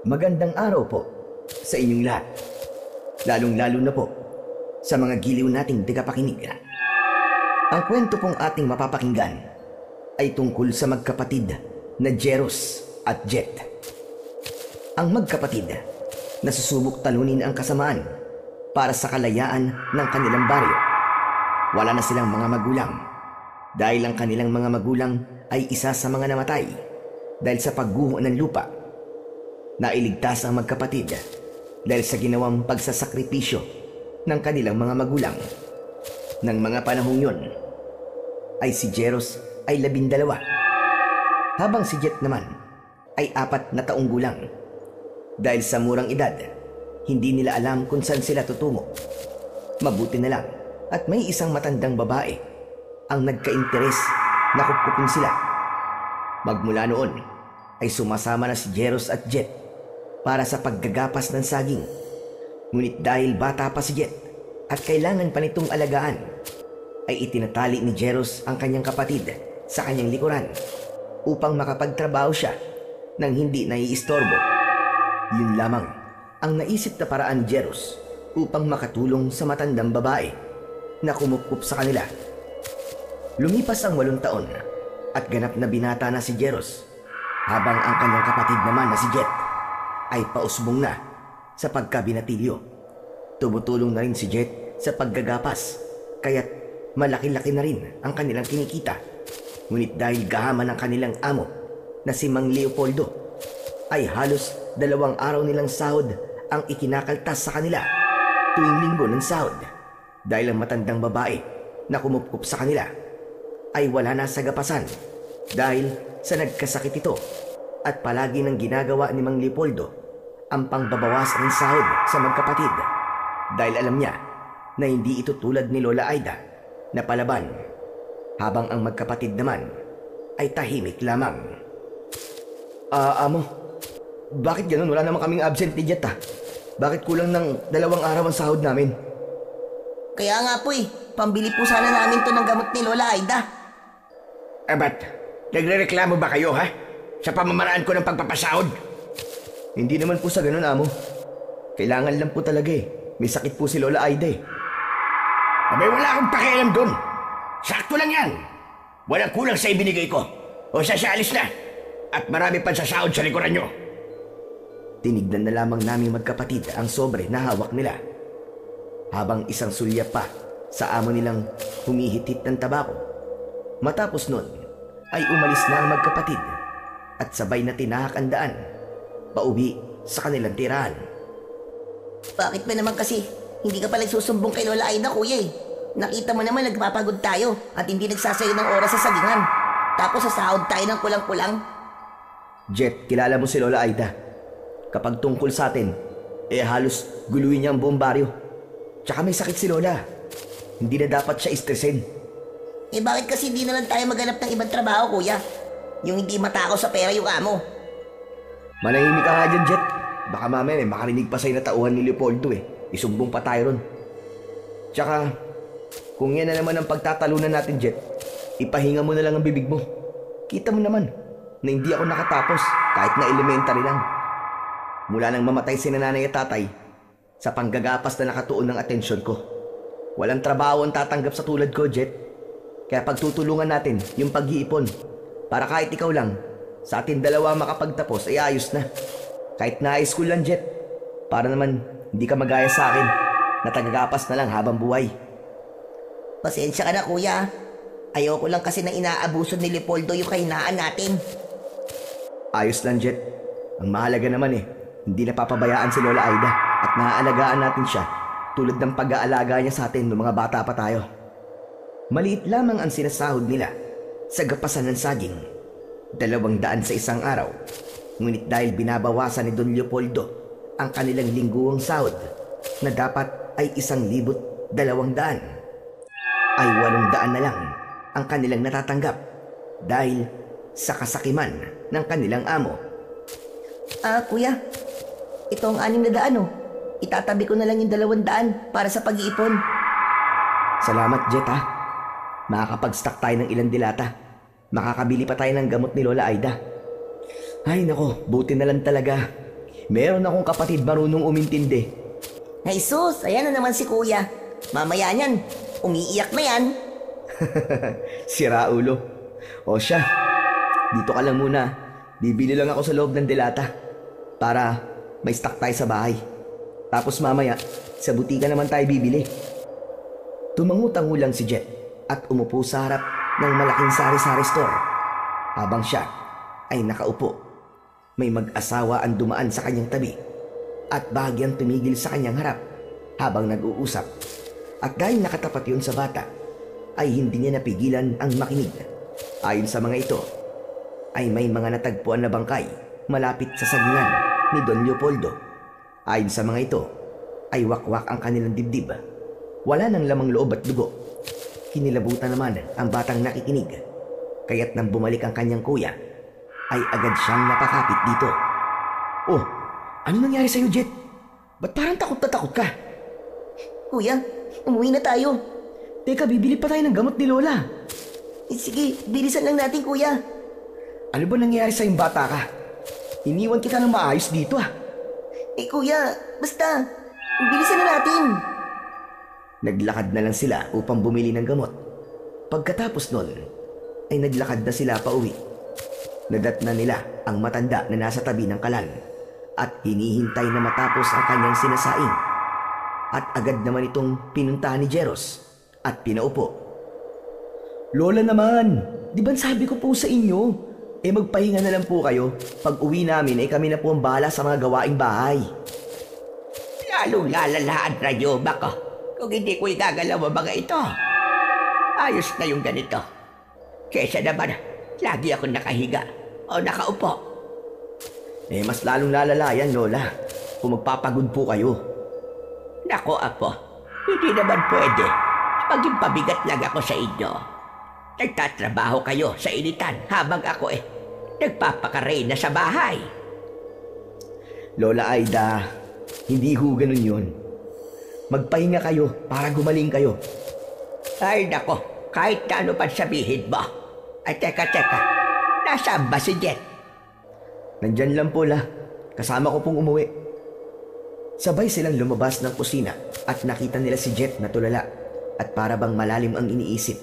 Magandang araw po sa inyong lahat, lalong-lalo na po sa mga giliw nating tagapakinig. Ang kwento pong ating mapapakinggan ay tungkol sa magkapatid na Jeros at Jet. Ang magkapatid na susubok talunin ang kasamaan para sa kalayaan ng kanilang baryo. Wala na silang mga magulang dahil ang kanilang mga magulang ay isa sa mga namatay dahil sa pagguho ng lupa. Nailigtas ang magkapatid dahil sa ginawang pagsasakripisyo ng kanilang mga magulang. Nang mga panahong yun, ay si Jeros ay 12, habang si Jet naman ay 4 na taong gulang. Dahil sa murang edad, hindi nila alam kung saan sila tutungo. Mabuti na lang at may isang matandang babae ang nagka-interes na kupkupin sila. Magmula noon ay sumasama na si Jeros at Jet para sa paggagapas ng saging. Ngunit dahil bata pa si Jet at kailangan pa nitong alagaan, ay itinatali ni Jeros ang kanyang kapatid sa kanyang likuran upang makapagtrabaho siya nang hindi naiistorbo. Yun lamang ang naisip na paraan ni Jeros upang makatulong sa matandang babae na kumupkup sa kanila. Lumipas ang 8 taon at ganap na binata na si Jeros, habang ang kanyang kapatid naman na si Jet ay pausbong na sa pagkabinatilyo. Tumutulong na rin si Jet sa paggagapas, kaya't malaki-laki na rin ang kanilang kinikita. Ngunit dahil gahaman ng kanilang amo na si Mang Leopoldo, ay halos 2 araw nilang sahod ang ikinakaltas sa kanila tuwing linggo ng sahod, dahil ang matandang babae na kumupkup sa kanila ay wala na sa gapasan dahil sa nagkasakit ito, at palagi nang ginagawa ni Mang Leopoldo ang pangbabawas ng sahod sa magkapatid dahil alam niya na hindi ito tulad ni Lola Aida na palaban, habang ang magkapatid naman ay tahimik lamang. Amo, bakit ganun? Wala naman kaming absent ni Jet. Bakit kulang ng 2 araw ang sahod namin? Kaya nga po pambili po sana namin to ng gamot ni Lola Aida. Ba't nagrereklamo ba kayo sa pamamaraan ko ng pagpapasahod? Hindi naman po sa ganun, amo. Kailangan lang po talaga May sakit po si Lola Aida Abay, wala akong pakialam dun. Sakto lang yan. Walang kulang sa ibinigay ko. O sasaalis na. At marami pa sa sahod sa likuran nyo. Tinignan na lamang namin magkapatid ang sobre na hawak nila, habang isang sulya pa sa amo nilang humihitit ng tabako. Matapos nun, ay umalis na ang magkapatid at sabay na tinahak ang daan pauwi sa kanilang tirahan. Bakit ba naman kasi hindi ka pa nagsusumbong kay Lola Aida, kuya Nakita mo naman nagpapagod tayo at hindi nagsasayo ng oras sa sagingan. Tapos sasahod tayo ng kulang-kulang. Jet, kilala mo si Lola Aida. Kapag tungkol sa atin, halos guluhin niya ang buong baryo. Tsaka may sakit si Lola. Hindi na dapat siya istresin. Bakit kasi hindi na lang tayo maghanap ng ibang trabaho, kuya? Yung hindi matakaw sa pera yung amo. Manahimik ka nga dyan, Jet. Baka mamaya may makarinig pa sa'yo na tauhan ni Leopoldo Isumbong pa tayo ron. Tsaka, kung yan na naman ang pagtatalunan natin, Jet, ipahinga mo na lang ang bibig mo. Kita mo naman na hindi ako nakatapos kahit na elementary lang. Mula nang mamatay si nanay at tatay, sa panggagapas na nakatuon ng atensyon ko. Walang trabaho ang tatanggap sa tulad ko, Jet. Kaya pagtutulungan natin yung pag-iipon para kahit ikaw lang, sa atin 2 makapagtapos ay ayos na. Kahit na high school lang, Jet. Para naman hindi ka magaya sa akin na tagagapas na lang habang buhay. Pasensya ka na, kuya. Ayoko lang kasi na inaabuso ni Leopoldo yung kahinaan natin. Ayos lang, Jet. Ang mahalaga naman hindi napapabayaan si Lola Aida at naaalagaan natin siya tulad ng pag-aalaga niya sa atin noong mga bata pa tayo. Maliit lamang ang sinasahod nila sa gapasan ng saging. 200 sa isang araw. Ngunit dahil binabawasan ni Don Leopoldo ang kanilang lingguang sahod na dapat ay 1,200, ay 800 na lang ang kanilang natatanggap dahil sa kasakiman ng kanilang amo. Kuya, ito ang 600 Itatabi ko na lang yung 200 para sa pag-iipon. Salamat, Jet Makakapag-stock tayo ng ilang dilata. Makakabili pa tayo ng gamot ni Lola Aida. Ay nako, buti na lang talaga. Meron akong kapatid marunong umintindi. Jesus, ayan na naman si kuya. Mamaya niyan, umiiyak na yan. Sira ulo. O siya, dito ka lang muna. Bibili lang ako sa loob ng delata para may stock tayo sa bahay. Tapos mamaya, sa butika naman tayo bibili. Tumangutang-ulang si Jet at umupo sa harap ng malaking sari-sari store. Habang siya ay nakaupo, may mag-asawa ang dumaan sa kanyang tabi at bahagyang tumigil sa kanyang harap habang nag-uusap. At dahil nakatapat yun sa bata, ay hindi niya napigilan ang makinig. Ayon sa mga ito, ay may mga natagpuan na bangkay malapit sa sagingan ni Don Leopoldo. Ayon sa mga ito, ay wakwak ang kanilang dibdib. Wala nang lamang loob at dugo. Kinilabutan naman ang batang nakikinig. Kaya't nang bumalik ang kanyang kuya, ay agad siyang napakapit dito. Oh, ano nangyari sa'yo, Jet? Ba't parang takot na takot ka? Kuya, umuwi na tayo. Teka, bibili pa tayo ng gamot ni Lola. Sige, bilisan lang natin kuya. Ano ba nangyari sa'yong bata ka? Iniwan kita ng maayos dito Kuya, basta, bilisan na natin. Naglakad na lang sila upang bumili ng gamot. Pagkatapos nun, ay naglakad na sila pauwi. Nadatna nila ang matanda na nasa tabi ng kalan at hinihintay na matapos ang kanyang sinasaing. At agad naman itong pinuntahan ni Jeros at pinaupo. Lola naman, di ba sabi ko po sa inyo? Magpahinga na lang po kayo. Pag uwi namin ay kami na po ang bahala sa mga gawaing bahay. Lalong lalala ang radyoba ko kung hindi ko igagalaw ang mga ito. Ayos na yung ganito. Kesa naman, lagi ako nakahiga o nakaupo. Mas lalong lalala yan, Lola, kung magpapagod po kayo. Nako, Apo, hindi naman pwede. Maging pabigat lang ako sa inyo. Nagtatrabaho kayo sa initan habang ako nagpapakarena sa bahay. Lola Aida, hindi ho ganun yun. Magpahinga kayo para gumaling kayo. Ay nako, kahit na ano pa sabihin mo. Ay teka, nasaan ba si Jet? Nandyan lang po la, kasama ko pong umuwi. Sabay silang lumabas ng kusina at nakita nila si Jet na tulala at para bang malalim ang iniisip.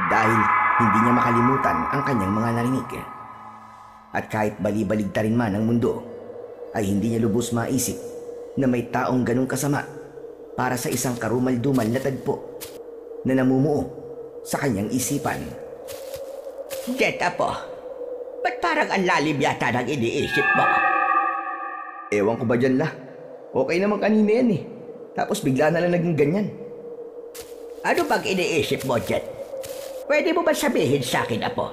Dahil hindi niya makalimutan ang kanyang mga narinig. At kahit bali-baligtarin man ang mundo, ay hindi niya lubos maisip na may taong ganong kasama para sa isang karumal-dumal na tagpo na namumuo sa kanyang isipan. Jet, Apo, ba't parang ang lalim yata ng iniisip mo? Ewan ko ba dyan la? Okay naman kanina yan Tapos bigla na lang naging ganyan. Ano bang iniisip mo, Jet? Pwede mo ba sabihin sa akin, Apo?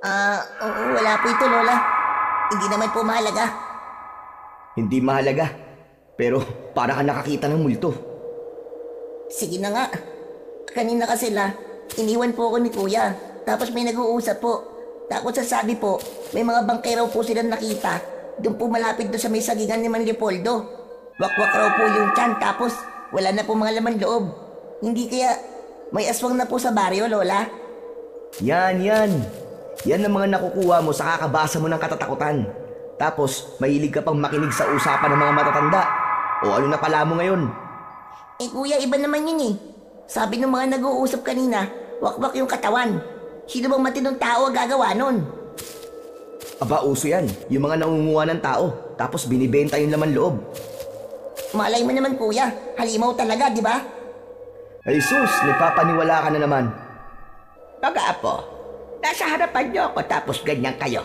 Wala po ito, Lola. Hindi naman po mahalaga. Hindi mahalaga, pero para ka nakakita ng multo. Sige na nga. Kanina kasi iniwan po ako ni Kuya. Tapos may nag-uusap po. Tapos sasabi po, may mga bangkay raw po silang nakita. Doon po malapit doon sa may sagingan ni Man Leopoldo. Wakwak raw po yung tiyan, tapos wala na po mga laman loob. Hindi kaya may aswang na po sa baryo, Lola? Yan. Yan ang mga nakukuha mo sa kakabasa mo ng katatakutan. Tapos, mahilig ka pang makinig sa usapan ng mga matatanda. O ano na pala mo ngayon? Kuya, iba naman yun Sabi ng mga nag-uusap kanina, wakwak yung katawan. Sino bang matinong tao ang gagawa nun? Aba, uso yan. Yung mga nangunguha ng tao, tapos binibenta yung laman loob. Malay mo naman, Kuya. Halimaw talaga, di ba? Ay sus, nagpapaniwala ka na naman. Mga Apo, nasa harapan niyo ako tapos ganyan kayo.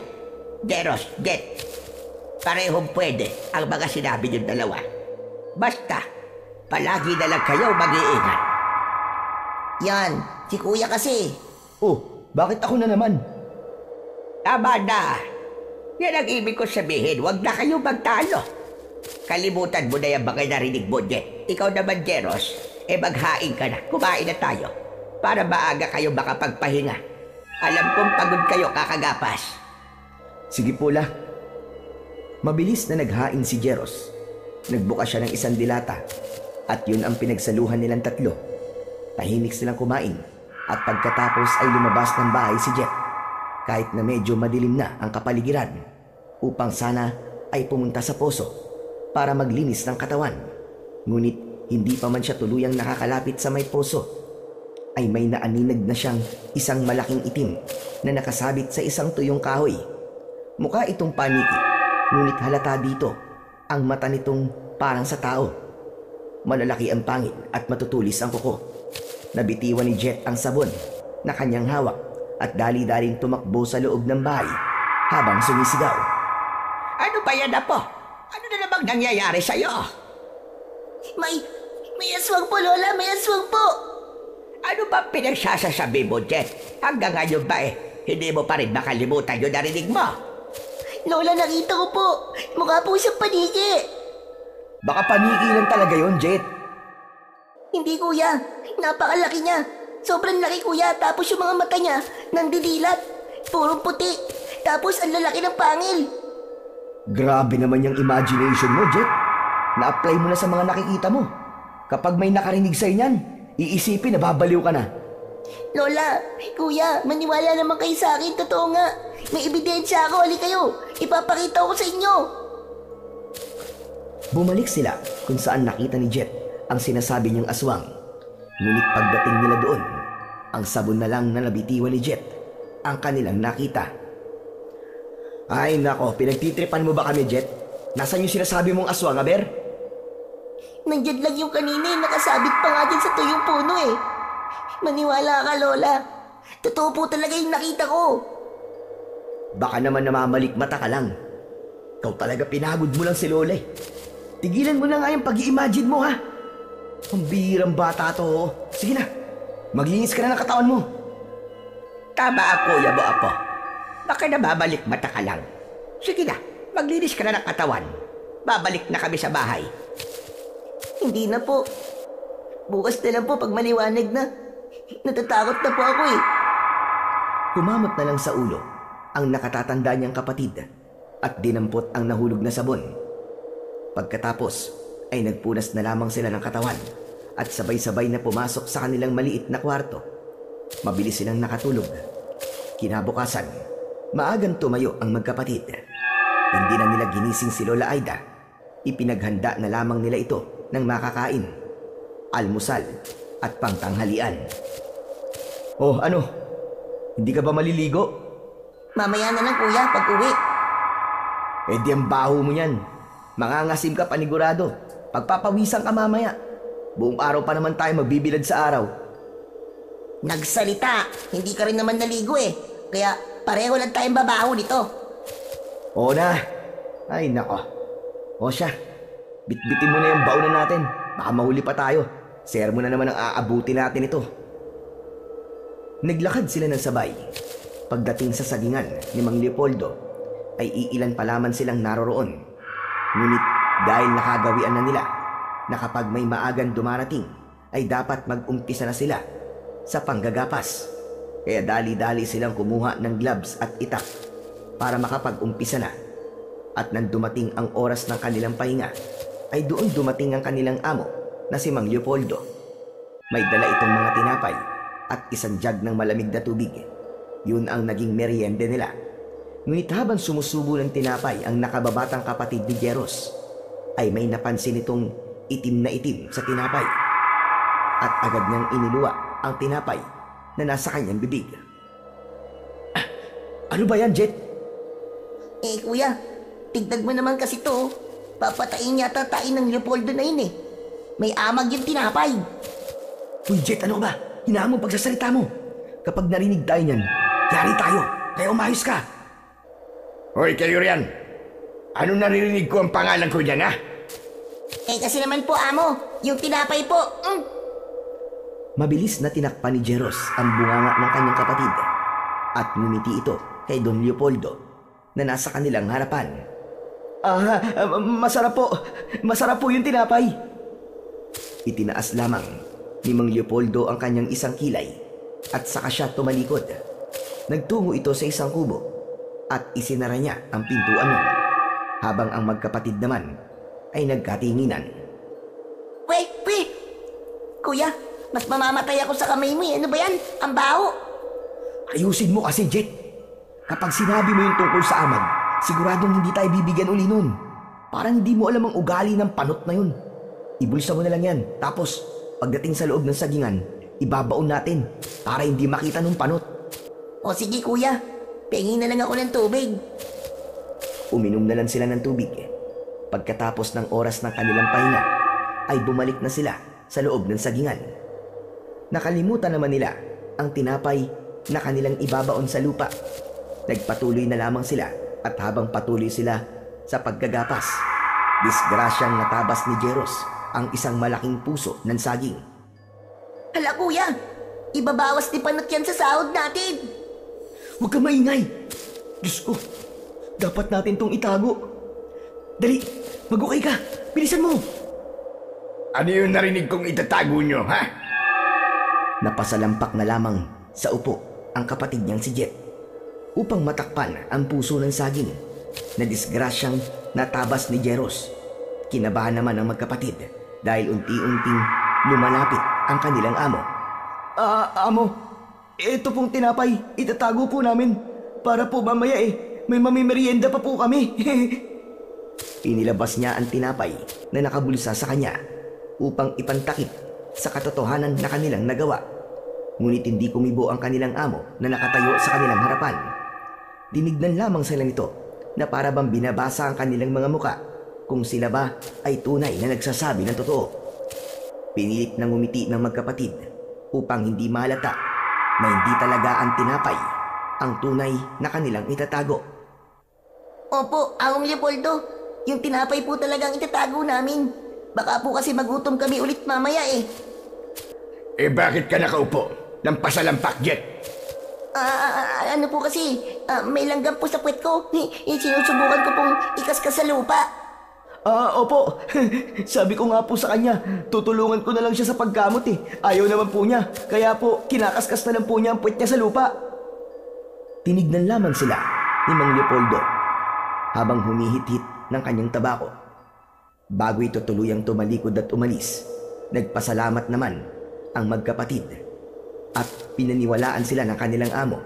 Jeros, Jet, parehong pwede ang mga sinabi niyong dalawa. Basta, palagi na lang kayo mag-iingat. Yan, si Kuya kasi. Oh, bakit ako na naman? Tama na. Yan ang ibig ko sabihin, huwag na kayo magtalo. Kalimutan mo na yung mga narinig mo, Jet. Ikaw naman, Jeros, maghain ka na, kumain na tayo. Para maaga kayo makapagpahinga. Alam kong pagod kayo kakagapas. Sige po la. Mabilis na naghain si Jeros. Nagbuka siya ng isang dilata. At yun ang pinagsaluhan nilang tatlo. Tahimik silang kumain. At pagkatapos ay lumabas ng bahay si Jet. Kahit na medyo madilim na ang kapaligiran. Upang sana ay pumunta sa poso para maglinis ng katawan. Ngunit hindi pa man siya tuluyang nakakalapit sa may poso, ay may naaninag na siyang isang malaking itim na nakasabit sa isang tuyong kahoy. Mukha itong paniki, ngunit halata dito ang mata nitong parang sa tao. Malalaki ang pangil at matutulis ang kuko. Nabitiwan ni Jet ang sabon na kanyang hawak at dali-daling tumakbo sa loob ng bahay habang sumisigaw. Ano ba yan, Apo? Ano na namang nangyayari sa'yo? May aswang po, Lola. May aswang po. Ano ba pinagsasasabi mo, Jet? Hanggang ngayon ba hindi mo pa rin makalimutan yung narinig mo? Lola, nakita ko po. Mukha po siyang paniki. Baka paniki lang talaga yon, Jet. Hindi, kuya. Napakalaki niya. Sobrang laki, kuya. Tapos yung mga mata niya, nandidilat. Purong puti. Tapos ang lalaki ng pangil. Grabe naman yung imagination mo, Jet. Na-apply mo na sa mga nakikita mo. Kapag may nakarinig sa'yo niyan, iisipin na babaliw ka na. Lola, kuya, maniwala naman kayo sa akin. Totoo nga. May ebidensya ako. Hali kayo. Ipapakita ko sa inyo. Bumalik sila kung saan nakita ni Jet ang sinasabi niyang aswang. Ngunit pagdating nila doon, ang sabon na lang na nabitiwan ni Jet ang kanilang nakita. Ay nako, pinagtitripan mo ba kami, Jet? Nasaan yung sinasabi mong aswang, Aber? Nandiyan lang yung kanina eh. Nakasabit pa nga dyan sa tuyong puno eh. Maniwala ka, Lola. Totoo po talaga yung nakita ko. Baka naman namamalik mata ka lang. Ikaw talaga pinagod mo lang si Lola eh. Tigilan mo na nga yung pag-i-imagine mo, ha? Ang bihirang bata to. Sige na, maglinis ka na ng katawan mo. Tama ako, Kuya mo, Apo. Baka nababalik mata ka lang. Sige na, maglinis ka na ng katawan. Babalik na kami sa bahay. Hindi na po. Bukas na lang po pag maliwanag na. Natatakot na po ako eh. Kumamot na lang sa ulo ang nakatatanda niyang kapatid at dinampot ang nahulog na sabon. Pagkatapos ay nagpunas na lamang sila ng katawan at sabay-sabay na pumasok sa kanilang maliit na kwarto. Mabilis silang nakatulog. Kinabukasan, maagang tumayo ang magkapatid. Hindi na nila ginising si Lola Aida. Ipinaghanda na lamang nila ito ng makakain, almusal at pangtanghalian. Oh, ano? Hindi ka ba maliligo? Mamaya na lang, kuya, pag uwi. Eh di ang baho mo yan. Mangangasim ka panigurado. Pagpapawisan ka mamaya. Buong araw pa naman tayo magbibilad sa araw. Nagsalita. Hindi ka rin naman naligo eh. Kaya pareho lang tayong babaho nito. Oo na. Ay nako. O siya, bitbitin mo na yung baunan natin. Baka mahuli pa tayo. Sermo na naman ang aabuti natin ito. Naglakad sila ng sabay. Pagdating sa sagingan ni Mang Leopoldo, ay iilan pa lamang silang naroroon. Ngunit dahil nakagawian na nila na kapag may maagang dumarating, ay dapat mag-umpisa na sila sa panggagapas. Kaya dali-dali silang kumuha ng gloves at itak para makapag-umpisa na. At nang dumating ang oras ng kanilang pahinga, ay doon dumating ang kanilang amo na si Mang Leopoldo. May dala itong mga tinapay at isang jug ng malamig na tubig. Yun ang naging merienda nila. Ngunit habang sumusubo ng tinapay ang nakababatang kapatid ni Jeros, ay may napansin itong itim na itim sa tinapay. At agad niyang iniluwa ang tinapay na nasa kanyang bibig. Ano ba yan, Jet? Eh, kuya, tignan mo naman kasi to. Papatayin yata tayo ng Leopoldo na yun eh. May amag yung tinapay. Uy, Jet, ano ba? Hinaan mo pagsasalita mo. Kapag narinig tayo niyan, yari tayo. Kaya umayos ka. Hoy, kayo riyan. Ano naririnig ko ang pangalan ko dyan, ha? Eh, kasi naman po, amo. Yung tinapay po. Mabilis na tinakpan ni Jeros ang bunganga ng kanyang kapatid at ngumiti ito kay Don Leopoldo na nasa kanilang harapan. Masarap po. Masarap po yung tinapay. Itinaas lamang ni Mang Leopoldo ang kanyang isang kilay at saka siya tumalikod. Nagtungo ito sa isang kubo at isinara niya ang pintuan nun, habang ang magkapatid naman ay nagkatinginan. Wait! Kuya, mas mamamatay ako sa kamay mo eh. Ano ba yan? Ang baho. Ayusin mo kasi, Jet. Kapag sinabi mo yung tungkol sa amag, Siguradong hindi tayo bibigyan uli nun. Parang hindi mo alam ang ugali ng panot na yun. Ibulsa mo na lang yan. Tapos, pagdating sa loob ng sagingan, ibabaon natin para hindi makita ng panot. O sige kuya, pengin na lang ako ng tubig. Uminom na lang sila ng tubig. Pagkatapos ng oras ng kanilang pahinga, ay bumalik na sila sa loob ng sagingan. Nakalimutan naman nila ang tinapay na kanilang ibabaon sa lupa. Nagpatuloy na lamang sila at habang patuloy sila sa paggagapas, disgrasyang natabas ni Jeros ang isang malaking puso ng saging. Hala kuya, ibabawas ni panot yan sa sahod natin. Huwag kang maingay! Diyos ko, dapat natin tong itago. Dali, mag-okay ka! Bilisan mo! Ano yung narinig kong itatago nyo, ha? Napasalampak na lamang sa upo ang kapatid niyang si Jet upang matakpan ang puso ng saging na disgrasyang natabas ni Jeros. Kinabahan naman ang magkapatid dahil unti-unting lumalapit ang kanilang amo. Amo, ito pong tinapay, itatago po namin para po mamaya may mamimerienda pa po kami. Inilabas niya ang tinapay na nakabulsa sa kanya upang ipantakip sa katotohanan na kanilang nagawa. Ngunit hindi kumibo ang kanilang amo na nakatayo sa kanilang harapan. Dinignan lamang sila nito na para bang binabasa ang kanilang mga muka kung sila ba ay tunay na nagsasabi ng totoo. Pinilit na ngumiti ng magkapatid upang hindi mahalata na hindi talaga ang tinapay ang tunay na kanilang itatago. Opo, Aong Leopoldo, yung tinapay po talagang itatago namin. Baka po kasi magutom kami ulit mamaya eh. Eh bakit ka nakaupo? Nang pasalampak, Jet? Ano po kasi, may langgam po sa puwet ko. Sinusubukan ko pong ikaskas sa lupa. Opo. Sabi ko nga po sa kanya, tutulungan ko na lang siya sa paggamot eh. Ayaw naman po niya, kaya po kinakaskas na lang po niya ang puwet niya sa lupa. Tinignan lamang sila ni Mang Leopoldo habang humihit-hit ng kanyang tabako. Bago ito tuluyang tumalikod at umalis, nagpasalamat naman ang magkapatid at pinaniwalaan sila ng kanilang amo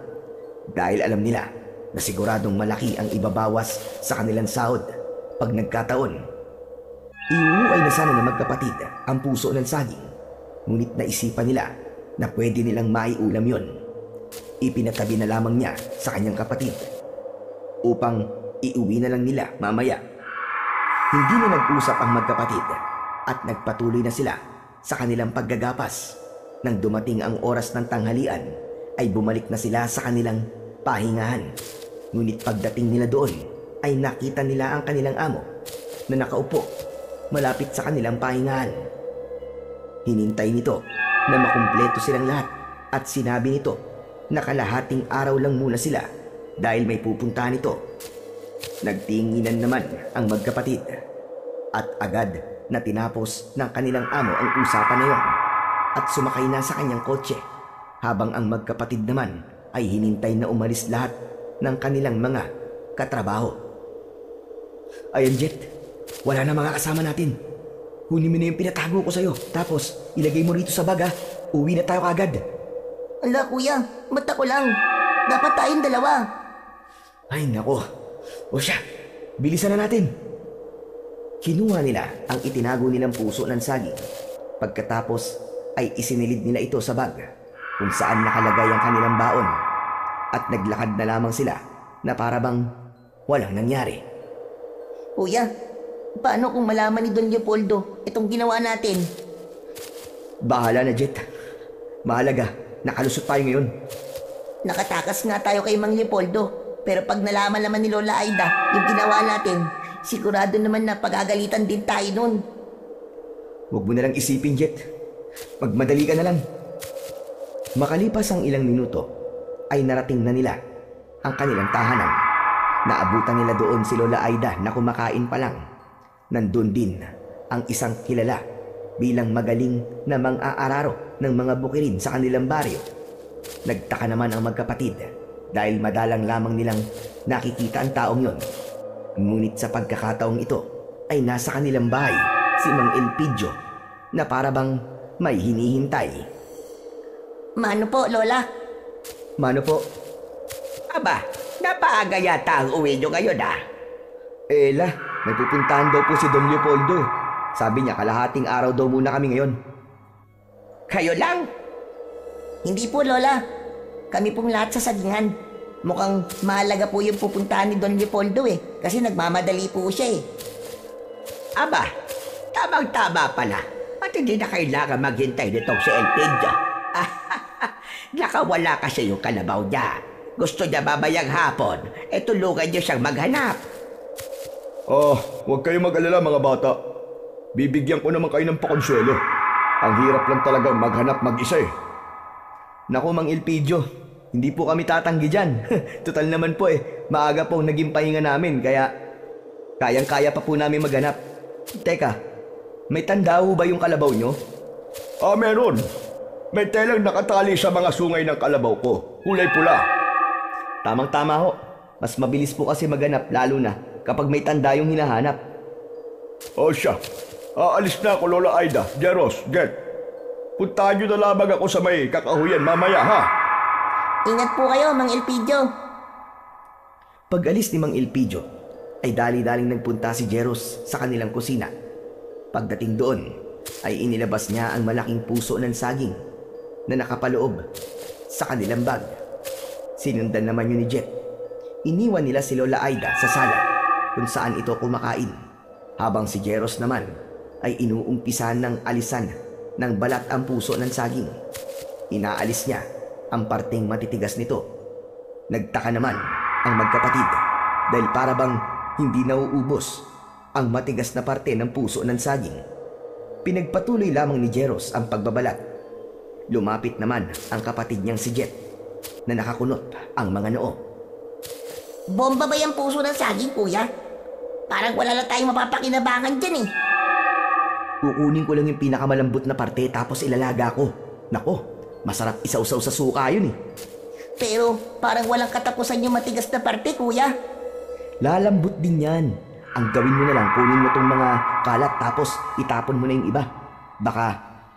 dahil alam nila na siguradong malaki ang ibabawas sa kanilang sahod pag nagkataon. Iuukay na sana ng magkapatid ang puso ng saging, ngunit naisipan nila na pwede nilang maiulam yon. Ipinatabi na lamang niya sa kanyang kapatid upang iuwi na lang nila mamaya. Hindi na nag-usap ang magkapatid at nagpatuloy na sila sa kanilang paggagapas. Nang dumating ang oras ng tanghalian, ay bumalik na sila sa kanilang pahingahan. Ngunit pagdating nila doon, ay nakita nila ang kanilang amo na nakaupo malapit sa kanilang pahingahan. Hinintay nito na makumpleto silang lahat at sinabi nito na kalahating araw lang muna sila dahil may pupuntahan ito. Nagtinginan naman ang magkapatid at agad na tinapos ng kanilang amo ang usapan na yon at sumakay na sa kanyang kotse habang ang magkapatid naman ay hinintay na umalis lahat ng kanilang mga katrabaho. Ayan Jet, wala na mga kasama natin. Kunin mo na yung pinatago ko sa'yo tapos ilagay mo rito sa bag ha. Uwi na tayo kagad. Ala kuya, mata ko lang. Dapat tayong dalawa. Ay nako. O siya, bilisan na natin. Kinuha nila ang itinago nilang puso ng saging. Pagkatapos ay isinilid nila ito sa bag kung saan nakalagay ang kanilang baon at naglakad na lamang sila na para bang walang nangyari. Kuya, paano kung malaman ni Don Leopoldo itong ginawa natin? Bahala na Jet. Mahalaga, nakalusot tayo ngayon. Nakatakas nga tayo kay Mang Leopoldo. Pero pag nalaman naman ni Lola Aida yung ginawa natin, sigurado naman na pagagalitan din tayo nun. Huwag mo na lang isipin, Jet. Magmadali ka na lang. Makalipas ang ilang minuto, ay narating na nila ang kanilang tahanan. Naabutan nila doon si Lola Aida na kumakain pa lang. Nandun din ang isang kilala bilang magaling na mang-aararo ng mga bukirin sa kanilang baryo. Nagtaka naman ang magkapatid dahil madalang lamang nilang nakikita ang taong yon. Ngunit sa pagkakataong ito ay nasa kanilang bahay si Mang Elpidio na para bang may hinihintay. Mano po, Lola? Mano po? Aba, Napaaga yata ang uwi nyo ngayon La, may pupuntahan daw po si Don Leopoldo. Sabi niya kalahating araw daw muna kami ngayon. Kayo lang? Hindi po, Lola. Kami pong lahat sa sagingan. Mukhang mahalaga po yung pupuntahan ni Don Leopoldo kasi nagmamadali po siya Aba, tamang-tama pala. At hindi na kailangan maghintay nitong si Elpidio. Nakawala kasi yung kalabaw niya. Gusto niya mamayang hapon, tulungan niyo siyang maghanap. Huwag kayo mag-alala mga bata. Bibigyan ko naman kayo ng pakonsuelo. Ang hirap lang talagang maghanap mag-isa Naku, Mang Elpidio, hindi po kami tatanggi dyan. Total naman po maaga pong naging pahinga namin, kaya kayang-kaya pa po namin maghanap. Teka, may tanda ho ba yung kalabaw nyo? Meron. May telang nakatali sa mga sungay ng kalabaw ko. Kulay pula. Tamang-tama ho. Mas mabilis po kasi maghanap, lalo na kapag may tanda yung hinahanap. Siya. Aalis na ako, Lola Aida, Jeros, Jet. Puntahan nyo na lamang ako sa may kakahuyan mamaya, ha? Ingat po kayo, Mang Elpidio. Pag-alis ni Mang Elpidio, ay dali-daling nagpunta si Jeros sa kanilang kusina. Pagdating doon, ay inilabas niya ang malaking puso ng saging na nakapaloob sa kanilang bag. Sinundan naman yun ni Jet. Iniwan nila si Lola Aida sa sala kung saan ito kumakain, habang si Jeros naman ay inuumpisan ng alisan ng balat ang puso ng saging. Inaalis niya ang parteng matitigas nito. Nagtaka naman ang magkapatid dahil para bang hindi nauubos ang matigas na parte ng puso ng saging. Pinagpatuloy lamang ni Jeros ang pagbabalat. Lumapit naman ang kapatid niyang si Jet na nakakunot ang mga noo. Bomba ba yung puso ng saging, kuya? Parang wala na tayong mapapakinabangan dyan Kukunin ko lang yung pinakamalambot na parte tapos ilalaga ko. Nako, masarap isawsaw sa suka yun Pero parang walang katapusan yung matigas na parte, kuya. Lalambot din yan. Ang gawin mo na lang, kunin mo tong mga kalat tapos itapon mo na yung iba. Baka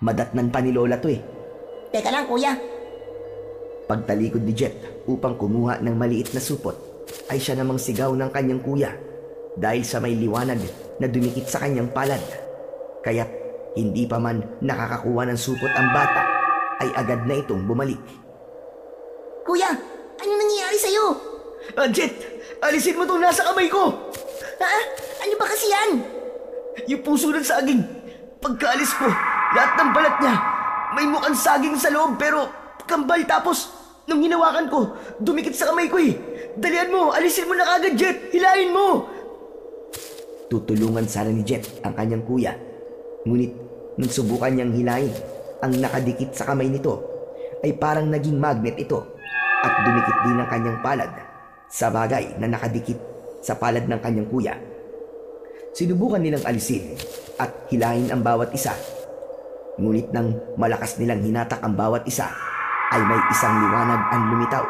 madatnan pa ni Lola to Teka lang, kuya. Pagtalikod ni Jet upang kumuha ng maliit na supot, ay siya namang sigaw ng kanyang kuya dahil sa may liwanag na dumikit sa kanyang palad. Kaya't hindi pa man nakakakuha ng supot ang bata, ay agad na itong bumalik. Kuya, ano nangyayari sa'yo? Jet! Alisin mo itong nasa kamay ko! Ano ba kasi yan? Yung puso ng saging. Pagkaalis ko, lahat ng balat niya, may mukhang saging sa loob pero kambal, tapos nung hinawakan ko, dumikit sa kamay ko Dalian mo, alisin mo na kagad, Jet! Hilahin mo! Tutulungan sana ni Jet ang kanyang kuya. Ngunit nung subukan niyang hilahin ang nakadikit sa kamay nito, ay parang naging magnet ito at dumikit din ang kanyang palad sa bagay na nakadikit sa palad ng kanyang kuya. Sinubukan nilang alisin at hilahin ang bawat isa. Ngunit nang malakas nilang hinatak ang bawat isa, ay may isang liwanag ang lumitaw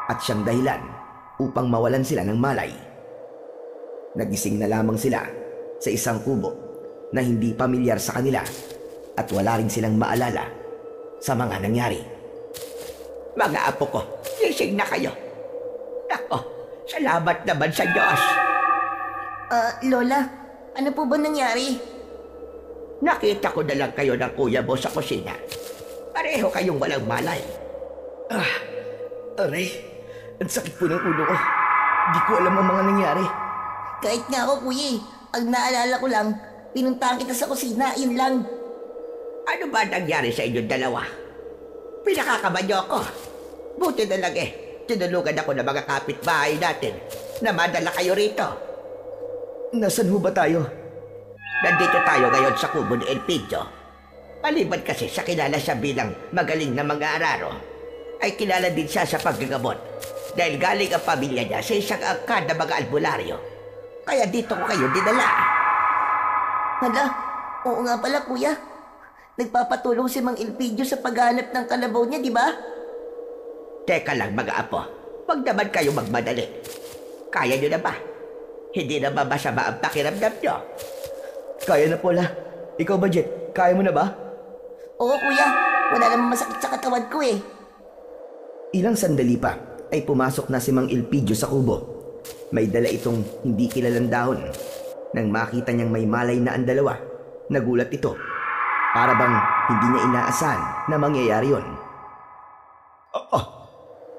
at siyang dahilan upang mawalan sila ng malay. Nagising na lamang sila sa isang kubo na hindi pamilyar sa kanila at wala rin silang maalala sa mga nangyari. Mga apo ko, gising na kayo. Nako, salamat naman sa Diyos. Lola, ano po ba nangyari? Nakita ko na lang kayo ng kuya mo sa kusina. Pareho kayong walang malay. Aray, ang sakit po ng ulo ko. Di ko alam ang mga nangyari. Kahit nga ako, kuya Ang naalala ko lang, pinuntahan kita sa kusina, yun lang. Ano ba nangyari sa inyong dalawa? Pinakakaban niyo ako. Buti na lang tinulungan ako ng mga kapitbahay natin na madala kayo rito. Nasaan ho ba tayo? Nandito tayo ngayon sa kubo ni Elpidio. Maliban kasi sa kilala siya bilang magaling na mga araro, ay kilala din siya sa paggagamot dahil galing ang pamilya niya sa isang angkan na mga albularyo. Kaya dito ko kayo dinala. Hala, oo nga pala, kuya. Nagpapatulong si Mang Elpidio sa paghanap ng kalabaw niya, di ba? Teka lang mga apo, wag naman kayo magmadali. Kaya nyo na ba? Hindi na ba masama ang pakiramdam nyo? Kaya na po, La. Ikaw ba, Jet? Kaya mo na ba? Oo, kuya. Wala namang masakit sa katawan ko Ilang sandali pa ay pumasok na si Mang Elpidio sa kubo. May dala itong hindi kilalang dahon. Nang makita niyang may malay na ang dalawa, nagulat ito. Para bang hindi niya inaasahan na mangyayari yon.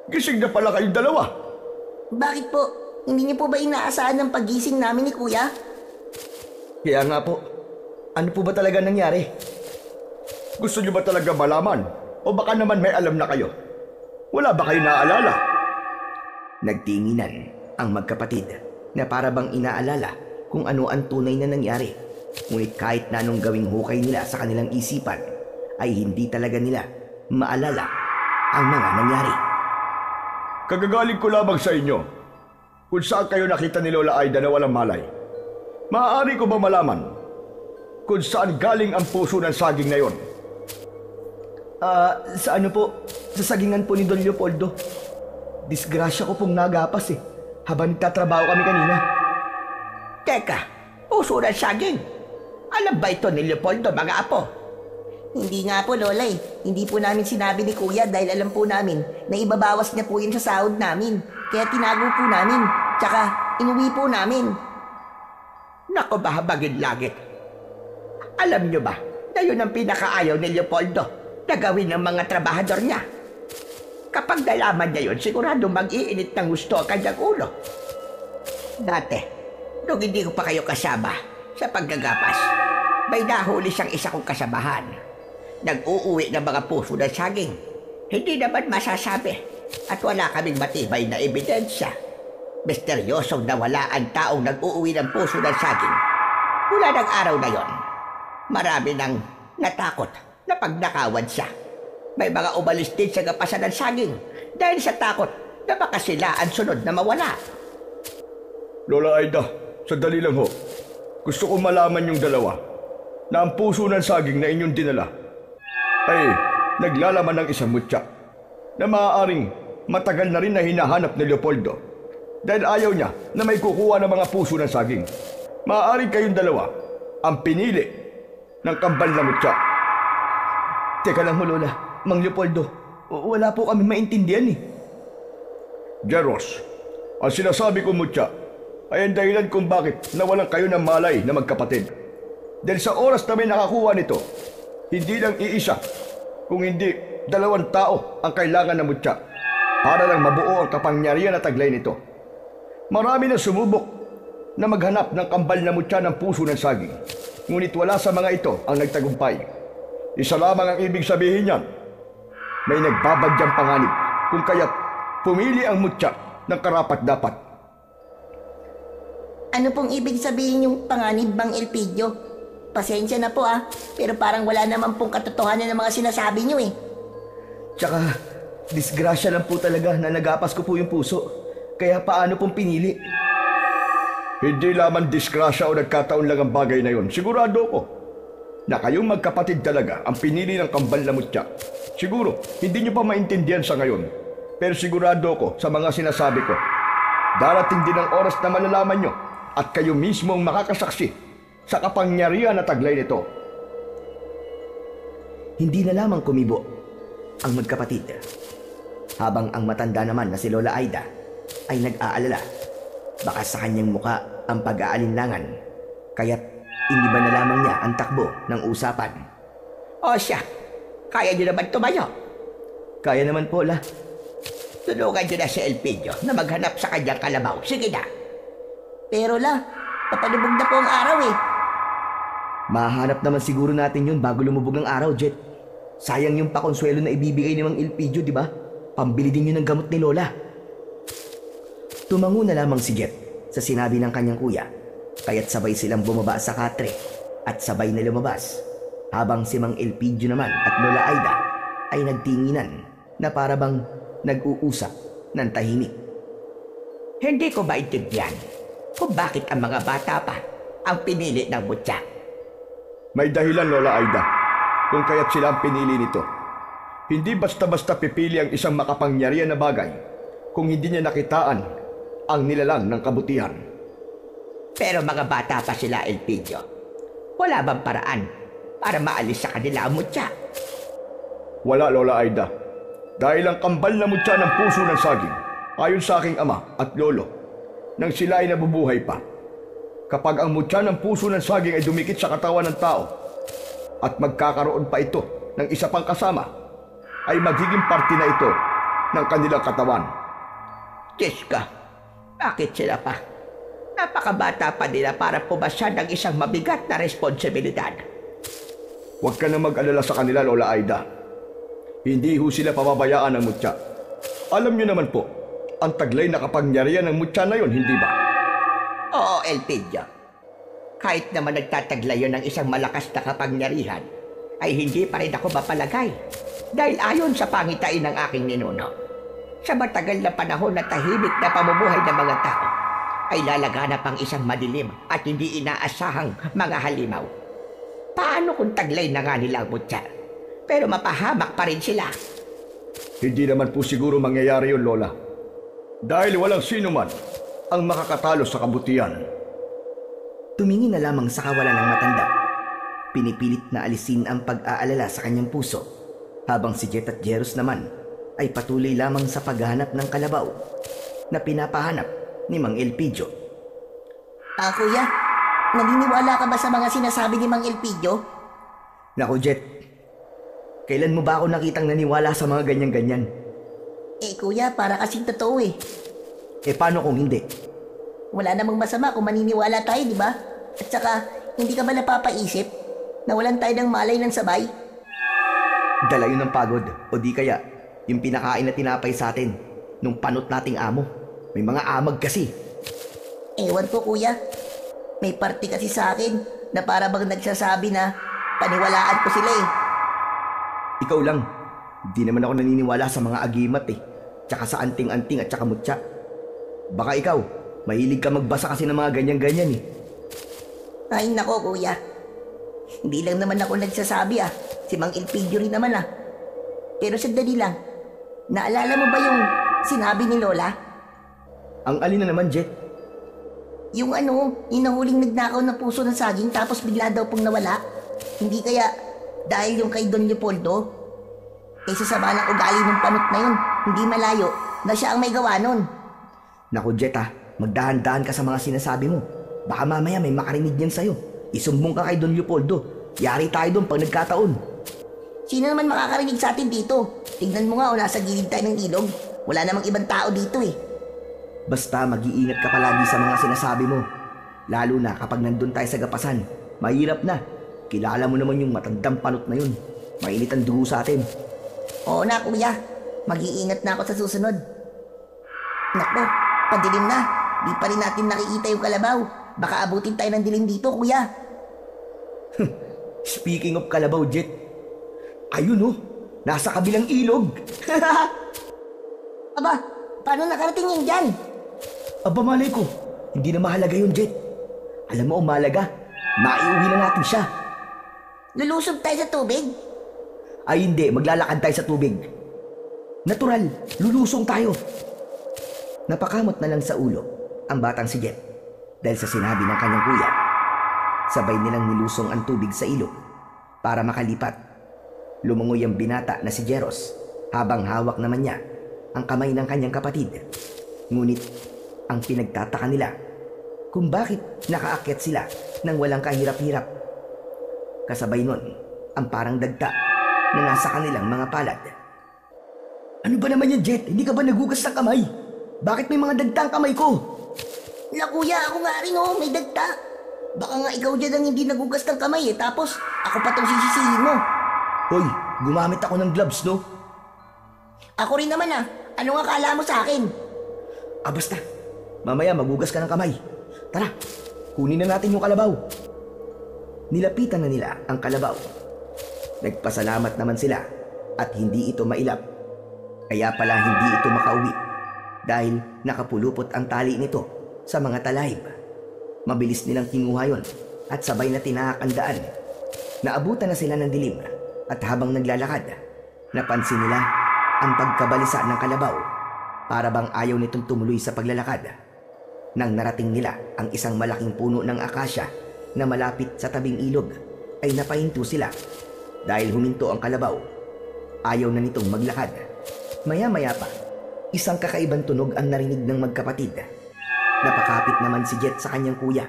Gising na pala kayong dalawa. Bakit po? Hindi niyo po ba inaasahan ng pagising namin ni Kuya? Kaya nga po, ano po ba talaga nangyari? Gusto niyo ba talaga malaman? O baka naman may alam na kayo? Wala ba kayo naaalala? Nagtinginan ang magkapatid na para bang inaalala kung ano ang tunay na nangyari. Ngunit kahit na anong gawing hukay nila sa kanilang isipan, ay hindi talaga nila maalala ang mga nangyari. Kagagaling ko lamang sa inyo kung saan kayo nakita ni Lola Aida na walang malay. Maaari ko ba malaman kung saan galing ang puso ng saging na yon? Sa ano po? Sa sagingan po ni Don Leopoldo. Disgrasya ko pong nagapas habang nagtatrabaho kami kanina. Teka, puso ng saging. Alam ba ito ni Leopoldo, mga apo? Hindi nga po, Lola Hindi po namin sinabi ni Kuya dahil alam po namin na ibabawas niya po yun sa sahod namin. Kaya tinago po namin. Tsaka inuwi po namin. Nako, bahabagin langit. Alam nyo ba na yun ang pinakaayaw ni Leopoldo na gawin ng mga trabahador niya? Kapag nalaman niya yun, sigurado mag-iinit ng gusto ang kanyang ulo. Dati, nung hindi ko pa kayo kasama sa paggagapas, may nahuli siyang isa kong kasamahan. Nag-uuwi ng mga puso ng saging. Hindi naman masasabi at wala kaming matibay na ebidensya. Misteryosong nawala ang taong nag-uuwi ng puso ng saging. Mula ng araw na yon, marami nang natakot na pagnakawan siya. May mga umalis din sa gapasan ng saging dahil sa takot na baka sila ang sunod na mawala. Lola Aida, sandali lang ho. Gusto ko malaman yung dalawa na ang puso ng saging na inyong dinala ay naglalaman ng isang mutya na maaaring matagal na rin na hinahanap ni Leopoldo dahil ayaw niya na may kukuha ng mga puso ng saging. Maaaring kayong dalawa ang pinili ng kambal na mutya. Teka lang ho, Lola. Mang Leopoldo, wala po kami maintindihan Jeros, ang sinasabi ko mutya ay ang dahilan kung bakit nawalan kayo ng malay na magkapatid. Dahil sa oras na may nakakuha nito, hindi lang iisa, kung hindi 2 tao ang kailangan ng mutya para lang mabuo ang kapangyarihan na taglay nito. Marami na sumubok na maghanap ng kambal na mutya ng puso ng saging, ngunit wala sa mga ito ang nagtagumpay. Isa lamang ang ibig sabihin niyan, may nagbabadyang panganib kung kaya't pumili ang mutya ng karapat-dapat. Ano pong ibig sabihin yung panganib, Mang Elpidio? Pasensya na po pero parang wala naman pong katotohanan ng mga sinasabi niyo Tsaka, disgrasya lang po talaga na nagapas ko po yung puso. Kaya paano pong pinili? Hindi lamang disgrasya o nagkataon lang ang bagay na yon. Sigurado ko na kayong magkapatid talaga ang pinili ng kambal na mutya. Siguro, hindi nyo pa maintindihan sa ngayon. Pero sigurado ko sa mga sinasabi ko. Darating din ang oras na malalaman nyo at kayo mismo ang makakasaksi sa kapangyarihan na taglay nito. Hindi na lamang kumibo ang magkapatid. Habang ang matanda naman na si Lola Aida ay nag-aalala. Baka sa kanyang muka ang pag-aalinlangan. Kaya't iniba na lamang niya ang takbo ng usapan. O siya, kaya niyo naman tumayo. Kaya naman po, La. Tulungan niyo na si Elpidio na maghanap sa kanyang kalabaw. Sige na. Pero papalubog na po ang araw Mahanap naman siguro natin yun bago lumubog ang araw, Jet. Sayang yung pakonsuelo na ibibigay ni Mang Elpidio, di ba? Pambili din yun ng gamot ni Lola. Tumango na lamang si Jet sa sinabi ng kanyang kuya, kaya't sabay silang bumaba sa katre at sabay na lumabas, habang si Mang Elpidio naman at Lola Aida ay nagtinginan na para bang nag-uusap ng tahimik. Hindi ko maintindihan kung bakit ang mga bata pa ang pinili ng mutya. May dahilan, Lola Aida, kung kaya't sila ang pinili nito. Hindi basta-basta pipili ang isang makapangyarihan na bagay kung hindi niya nakitaan ang nilalang ng kabutihan. Pero mga bata pa sila, Elpidio. Wala bang paraan para maalis sa kanila ang mutya? Wala, Lola Aida. Dahil ang kambal na mutya ng puso ng saging Ayon sa aking ama at lolo, nang sila ay nabubuhay pa, kapag ang mutya ng puso ng saging ay dumikit sa katawan ng tao at magkakaroon pa ito ng isa pang kasama, ay magiging parte na ito ng kanilang katawan. Diyos ka, bakit sila pa? Napakabata pa nila para pumasa ng isang mabigat na responsibilidad. Huwag ka na mag-alala sa kanila, Lola Aida. Hindi ho sila pababayaan ng mutya. Alam niyo naman po, ang taglay na kapangyarihan ng mutya na yon, hindi ba? Oo, Elpidio. Kahit naman nagtataglay yun ng isang malakas na kapangyarihan, ay hindi pa rin ako mapalagay. Dahil ayon sa pangitain ng aking ninuno, sa matagal na panahon na tahimik na pamumuhay ng mga tao, ay lalaganap ang isang madilim at hindi inaasahang mga halimaw. Paano kung taglay na nga nila ang mutya, pero mapahamak pa rin sila? Hindi naman po siguro mangyayari yun, Lola. Dahil walang sino man ang makakatalo sa kabutihan. Tumingin na lamang sa kawalan ng matanda. Pinipilit na alisin ang pag-aalala sa kanyang puso, habang si Jet at Jeros naman ay patuloy lamang sa paghahanap ng kalabaw na pinapahanap ni Mang Elpidio. Kuya, naniniwala ka ba sa mga sinasabi ni Mang Elpidio? Naku, Jet, kailan mo ba ako nakitang naniwala sa mga ganyan-ganyan? Kuya, para kasing totoo eh. Paano kung hindi? Wala namang masama kung maniniwala tayo, di ba? At saka, hindi ka ba napapaisip na walan tayo ng malay ng sabay? Dala yun ng pagod, o di kaya yung pinakain na tinapay sa atin nung panot nating amo. May mga amag kasi. Ewan ko, kuya. May parte kasi sa akin na para bang nagsasabi na paniwalaan ko sila eh. Ikaw lang, di naman ako naniniwala sa mga agimat eh. Tsaka sa anting-anting at tsaka mutya. Baka ikaw, mahilig ka magbasa kasi ng mga ganyan-ganyan eh. Ay nako, kuya. Hindi lang naman ako nagsasabi ah. Si Mang Elpidio rin naman ah. Pero sandali lang. Naalala mo ba yung sinabi ni Lola? Ang alin na naman, Jet? Yung yung nahuling nagnakaw na puso ng saging tapos bigla daw pong nawala. Hindi kaya dahil yung kay Don Leopoldo? Sa sama ng ugali ng panot na yun, hindi malayo na siya ang may gawa nun. Naku, Jet ah, magdahan-dahan ka sa mga sinasabi mo. Baka mamaya may makarinig niyan sa'yo. Isumbong ka kay Don Leopoldo. Yari tayo doon pag nagkataon. Sino naman makakarinig sa atin dito? Tignan mo nga nasa gilid tayo ng ilog. Wala namang ibang tao dito eh. Basta mag-iingat ka palagi sa mga sinasabi mo. Lalo na kapag nandun tayo sa gapasan. Mahirap na. Kilala mo naman yung matandang panot na yun. Mainit ang dugo sa atin. Oo na, kuya. Mag-iingat na ako sa susunod. Naku, padilim na. Di pa rin natin nakikita yung kalabaw. Baka abutin tayo ng dilim dito, kuya. Speaking of kalabaw, Jet. Ayun oh, nasa kabilang ilog. Aba, paano nakarating yun dyan? Aba, malay ko. Hindi na mahalaga yun, Jet. Alam mo ang mahalaga, maiuwi na natin siya. Lulusob tayo sa tubig? Ay hindi, maglalakad tayo sa tubig. Natural, lulusong tayo. Napakamot na lang sa ulo ang batang si Jet dahil sa sinabi ng kanyang kuya. Sabay nilang nilusong ang tubig sa ilog para makalipat. Lumungoy ang binata na si Jeros habang hawak naman niya ang kamay ng kanyang kapatid. Ngunit ang pinagtataka nila kung bakit nakaakyat sila nang walang kahirap-hirap. Kasabay nun ang parang dagta na nasa kanilang mga palad. Ano ba naman yan, Jet? Hindi ka ba nagugas ng kamay? Bakit may mga dagta ang kamay ko? La kuya, ako nga rin may dagta. Baka nga ikaw dyan ang hindi nagugas ng kamay tapos ako pa tong sisisihin mo. Hoy, gumamit ako ng gloves, no? Ako rin naman Ano nga kala mo sa akin? Basta. Mamaya magugas ka ng kamay. Tara, kunin na natin yung kalabaw. Nilapitan na nila ang kalabaw. Nagpasalamat naman sila at hindi ito mailap. Kaya pala hindi ito makauwi dahil nakapulupot ang tali nito sa mga talahib. Mabilis nilang kinuha yon at sabay na tinahak ang daan. Naabutan na sila ng dilim at habang naglalakad, napansin nila ang pagkabalisa ng kalabaw para bang ayaw nitong tumuloy sa paglalakad. Nang narating nila ang isang malaking puno ng akasya na malapit sa tabing ilog, ay napahinto sila dahil huminto ang kalabaw. Ayaw na nitong maglakad. Maya-maya pa, isang kakaibang tunog ang narinig ng magkapatid. Napakapit naman si Jet sa kanyang kuya.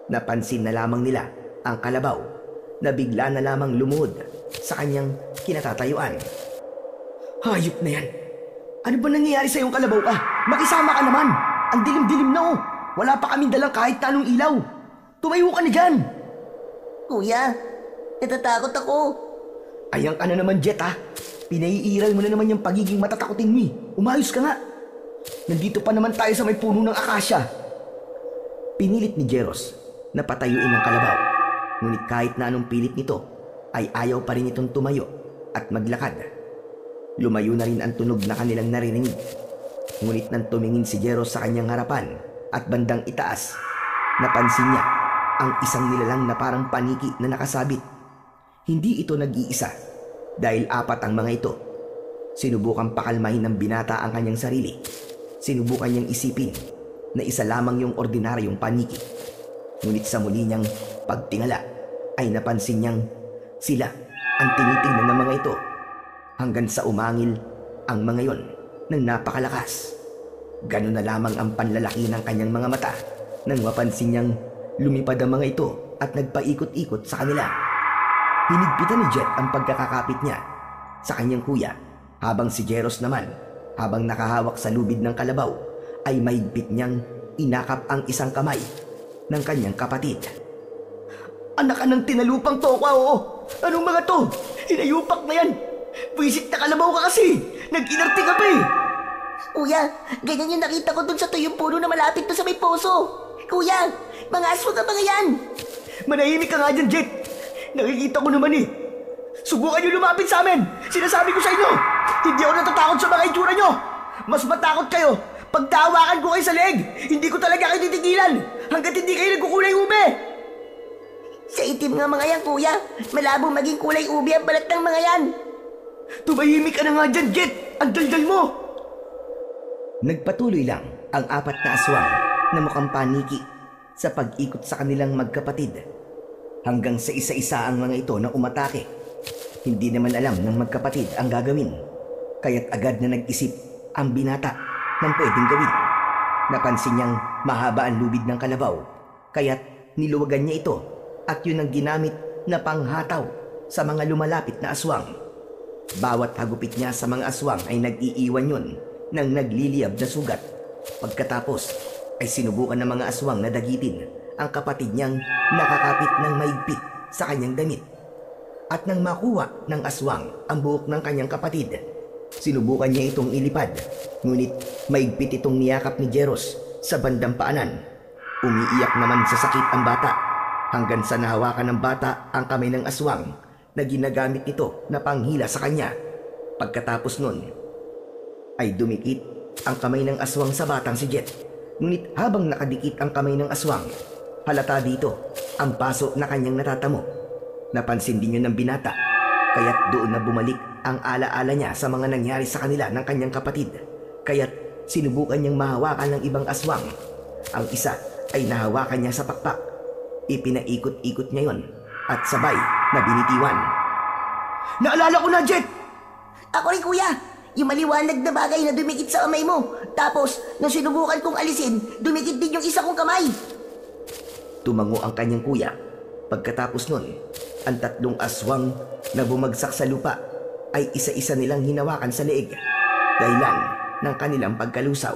Napansin na lamang nila ang kalabaw na bigla na lamang lumuhod sa kanyang kinatatayuan. Hayop na yan! Ano ba nangyayari sa iyong kalabaw ka? Makisama ka naman! Ang dilim-dilim na oh! Wala pa kaming dalang kahit na anong ilaw! Tumayo ka na dyan! Kuya, natatakot ako. Ayan ka na naman, Jet ha! Pinaiiral mo na naman yung pagiging matatakotin mo eh. Umayos ka nga! Nandito pa naman tayo sa may puno ng akasya. Pinilit ni Jeros na patayuin ang kalabaw. Ngunit kahit na anong pilit nito, ay ayaw pa rin itong tumayo at maglakad. Lumayo na rin ang tunog na kanilang naririnig. Ngunit nang tumingin si Jeros sa kanyang harapan at bandang itaas, napansin niya ang isang nilalang na parang paniki na nakasabit. Hindi ito nag-iisa dahil 4 ang mga ito. Sinubukan pakalmahin ng binata ang kanyang sarili. Sinubukan niyang isipin na isa lamang yung ordinaryong paniki. Ngunit sa muli niyang pagtingala ay napansin niyang sila ang tinitingnan ng mga ito hanggang sa umangil ang mga yon ng napakalakas. Ganun na lamang ang panlalaki ng kanyang mga mata nang mapansin niyang lumipad ang mga ito at nagpaikot-ikot sa kanila. Hinigpitan ni Jet ang pagkakakapit niya sa kanyang kuya habang si Jeros naman, habang nakahawak sa lubid ng kalabaw, ay mahigpit niyang inakap ang isang kamay ng kanyang kapatid. Anak ka ng tinalupang tokwa, oo! Anong mga to? Hinayupak na yan! Visit na kalabaw ka kasi! Nag-inarte ka pa eh! Kuya, ganyan yung nakita ko dun sa tuyong puno na malapit to sa may poso. Kuya, mga aswang ang mga yan! Manahimik ka nga dyan, Jet! Nakikita ko naman eh! Subukan niyo lumapit sa amin! Sinasabi ko sa inyo! Hindi ako natatakot sa mga itsura niyo! Mas matakot kayo pag tawakan ko kayo sa leeg! Hindi ko talaga kayo titigilan hanggat hindi kayo nagkukulay ube! Sa itim nga mga yan, kuya. Malabong maging kulay ubi ang balat ng mga yan. Tumahimik ka na nga dyan, Jet! Ang daldal mo! Nagpatuloy lang ang 4 na aswang na mukhang paniki sa pag-ikot sa kanilang magkapatid. Hanggang sa isa-isa ang mga ito na umatake. Hindi naman alam ng magkapatid ang gagawin. Kaya't agad na nag-isip ang binata ng pwedeng gawin. Napansin niyang mahaba ang lubid ng kalabaw. Kaya't niluwagan niya ito at yun ang ginamit na panghataw sa mga lumalapit na aswang. Bawat hagupit niya sa mga aswang ay nag-iiwan yun ng nagliliyab na sugat. Pagkatapos ay sinubukan ng mga aswang na dagitin ang kapatid niyang nakakapit ng maigpit sa kanyang damit. At nang makuha ng aswang ang buhok ng kanyang kapatid, sinubukan niya itong ilipad. Ngunit maigpit itong niyakap ni Jeros sa bandang paanan. Umiiyak naman sa sakit ang bata hanggang sa nahawakan ng bata ang kamay ng aswang na ginagamit ito na panghila sa kanya. Pagkatapos nun ay dumikit ang kamay ng aswang sa batang si Jet. Ngunit habang nakadikit ang kamay ng aswang, halata dito ang paso na kanyang natatamo. Napansin din yun ng binata, kaya't doon na bumalik ang alaala niya sa mga nangyari sa kanila ng kanyang kapatid. Kaya't sinubukan niyang mahawakan ng ibang aswang. Ang isa ay nahawakan niya sa pakpak. Ipinaikot-ikot niya yon at sabay na binitiwan. Naalala ko na, Jet! Ako rin, kuya. Yung maliwanag na bagay na dumikit sa kamay mo. Tapos, nung sinubukan kong alisin, dumikit din yung isa kong kamay. Tumango ang kanyang kuya. Pagkatapos nun, ang 3 aswang na bumagsak sa lupa ay isa-isa nilang hinawakan sa leeg, dahilan ng kanilang pagkalusaw,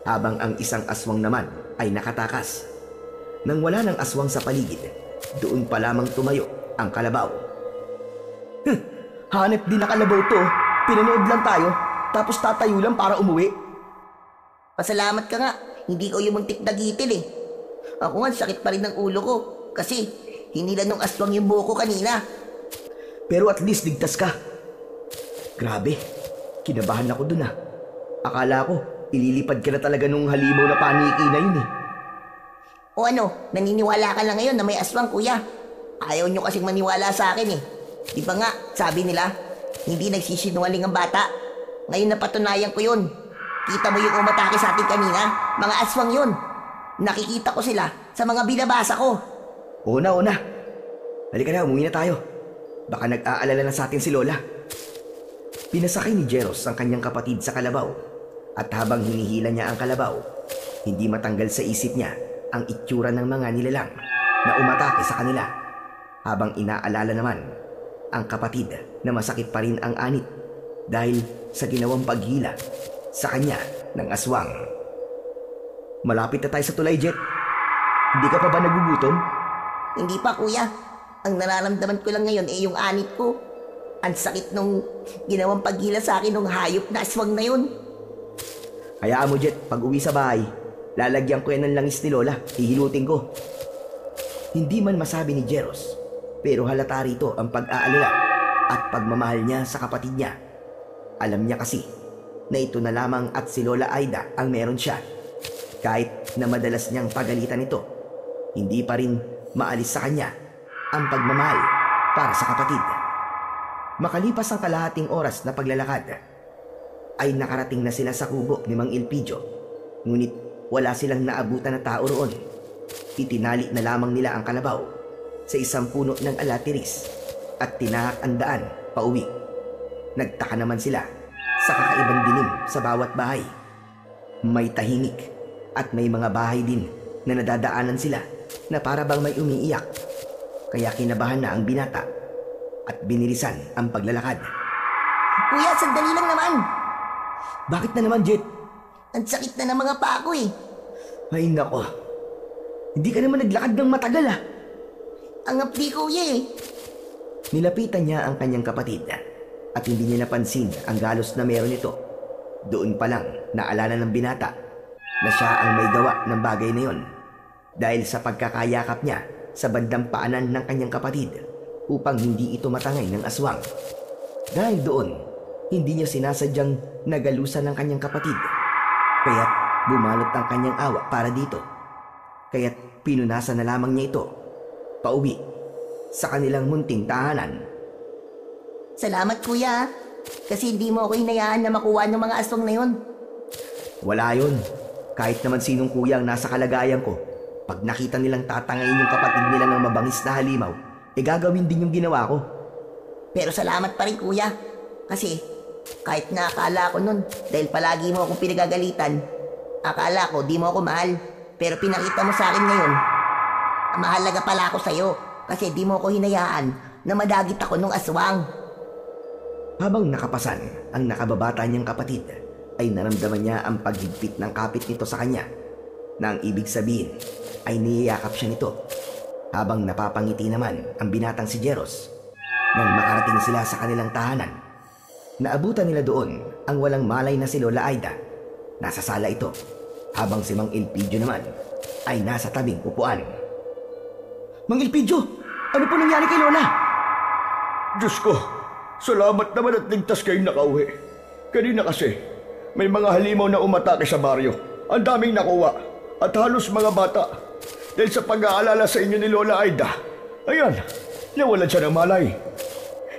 habang ang isang aswang naman ay nakatakas. Nang wala ng aswang sa paligid, doon pa lamang tumayo ang kalabaw. Hanep din na kalabaw to. Pinanood lang tayo, tapos tatayo lang para umuwi. Pasalamat ka nga. Hindi ko yung muntik dagitin eh. Ako nga, sakit pa rin ng ulo ko. Kasi, hinila nung aswang yung buhok ko kanina. Pero at least ligtas ka. Grabe, kinabahan ako dun ah. Akala ko, ililipad ka na talaga nung halimaw na paniki na yun eh. O ano, naniniwala ka lang ngayon na may aswang, kuya. Ayaw nyo kasing maniwala sa akin eh. Di ba nga, sabi nila, hindi nagsisinungaling ang bata. Ngayon napatunayan ko yun. Kita mo yung umatake sa atin kanina? Mga aswang yun. Nakikita ko sila sa mga binabasa ko. Oo na. Halika na, umuwi na tayo. Baka nag-aalala na sa atin si Lola. Pinasakay ni Jeros ang kanyang kapatid sa kalabaw At habang hinihila niya ang kalabaw, hindi matanggal sa isip niya ang itsura ng mga nilalang na umatake sa kanila, habang inaalala naman ang kapatid na masakit pa rin ang anit dahil sa ginawang paghila sa kanya ng aswang. Malapit na tayo sa tulay, Jet. Hindi ka pa ba nagugutom? Hindi pa, kuya. Ang nararamdaman ko lang ngayon ay yung anit ko. Ang sakit nung ginawang paghila sa akin nung hayop na aswang na yun. Hayaan mo, Jet. Pag uwi sa bahay, lalagyan ko yan ng langis ni Lola. Hihilutin ko. Hindi man masabi ni Jeros, pero halata rito ang pag-aalala at pagmamahal niya sa kapatid niya. Alam niya kasi na ito na lamang at si Lola Aida ang meron siya. Kahit na madalas niyang pagalitan ito, hindi pa rin maalis sa kanya ang pagmamahal para sa kapatid. Makalipas ang kalahating oras na paglalakad, ay nakarating na sila sa kubo ni Mang Elpidio. Ngunit wala silang naabutan na tao roon. Itinali na lamang nila ang kalabaw sa isang puno ng alatiris at tinahak ang daan pauwi. Nagtaka naman sila sa kakaibang dilim sa bawat bahay. May tahimik at may mga bahay din na nadadaanan sila na para bang may umiiyak. Kaya kinabahan na ang binata at binilisan ang paglalakad. Kuya, sandali lang naman. Bakit na naman, Jet? Ang sakit na ng mga paa ko eh. Ay nako, hindi ka naman naglakad ng matagal ah. Ang apdi, kuya eh. Nilapitan niya ang kanyang kapatid at hindi niya napansin ang galos na meron ito. Doon pa lang naalala ng binata na siya ang may gawa ng bagay na yon dahil sa pagkakayakap niya sa bandang paanan ng kanyang kapatid upang hindi ito matangay ng aswang. Dahil doon, hindi niya sinasadyang nagalusan ng kanyang kapatid. Kaya't bumalot ang kanyang awa para dito. Kaya't pinunasan na lamang niya ito pauwi sa kanilang munting tahanan. Salamat, kuya. Kasi hindi mo ako hinayaan na makuha ng mga aswang na yun. Wala yun. Kahit naman sinong kuya ang nasa kalagayan ko, pag nakita nilang tatangayin yung kapatid nila ng mabangis na halimaw, gagawin din yung ginawa ko. Pero salamat pa rin, kuya. Kasi kahit na akala ko nun, dahil palagi mo akong pinagagalitan, akala ko di mo ako mahal. Pero pinakita mo sa akin ngayon, mahalaga pala ako sa'yo. Kasi di mo ako hinayaan na madagit ako nung aswang. Habang nakapasan ang nakababata niyang kapatid, ay naramdaman niya ang paghigpit ng kapit nito sa kanya, na ang ibig sabihin ay niyayakap siya nito. Habang napapangiti naman ang binatang si Jeros. Nang makarating sila sa kanilang tahanan, naabutan nila doon ang walang malay na si Lola Aida. Nasa sala ito, habang si Mang Elpidio naman ay nasa tabing upuan. Mang Elpidio, ano po nangyari kay Lola? Diyos ko, salamat naman at ligtas kayong nakauwi. Kanina kasi, may mga halimaw na umatake sa baryo. Ang daming nakuha at halos mga bata. Dahil sa pag-aalala sa inyo ni Lola Aida, ayan, nawalan siya ng malay.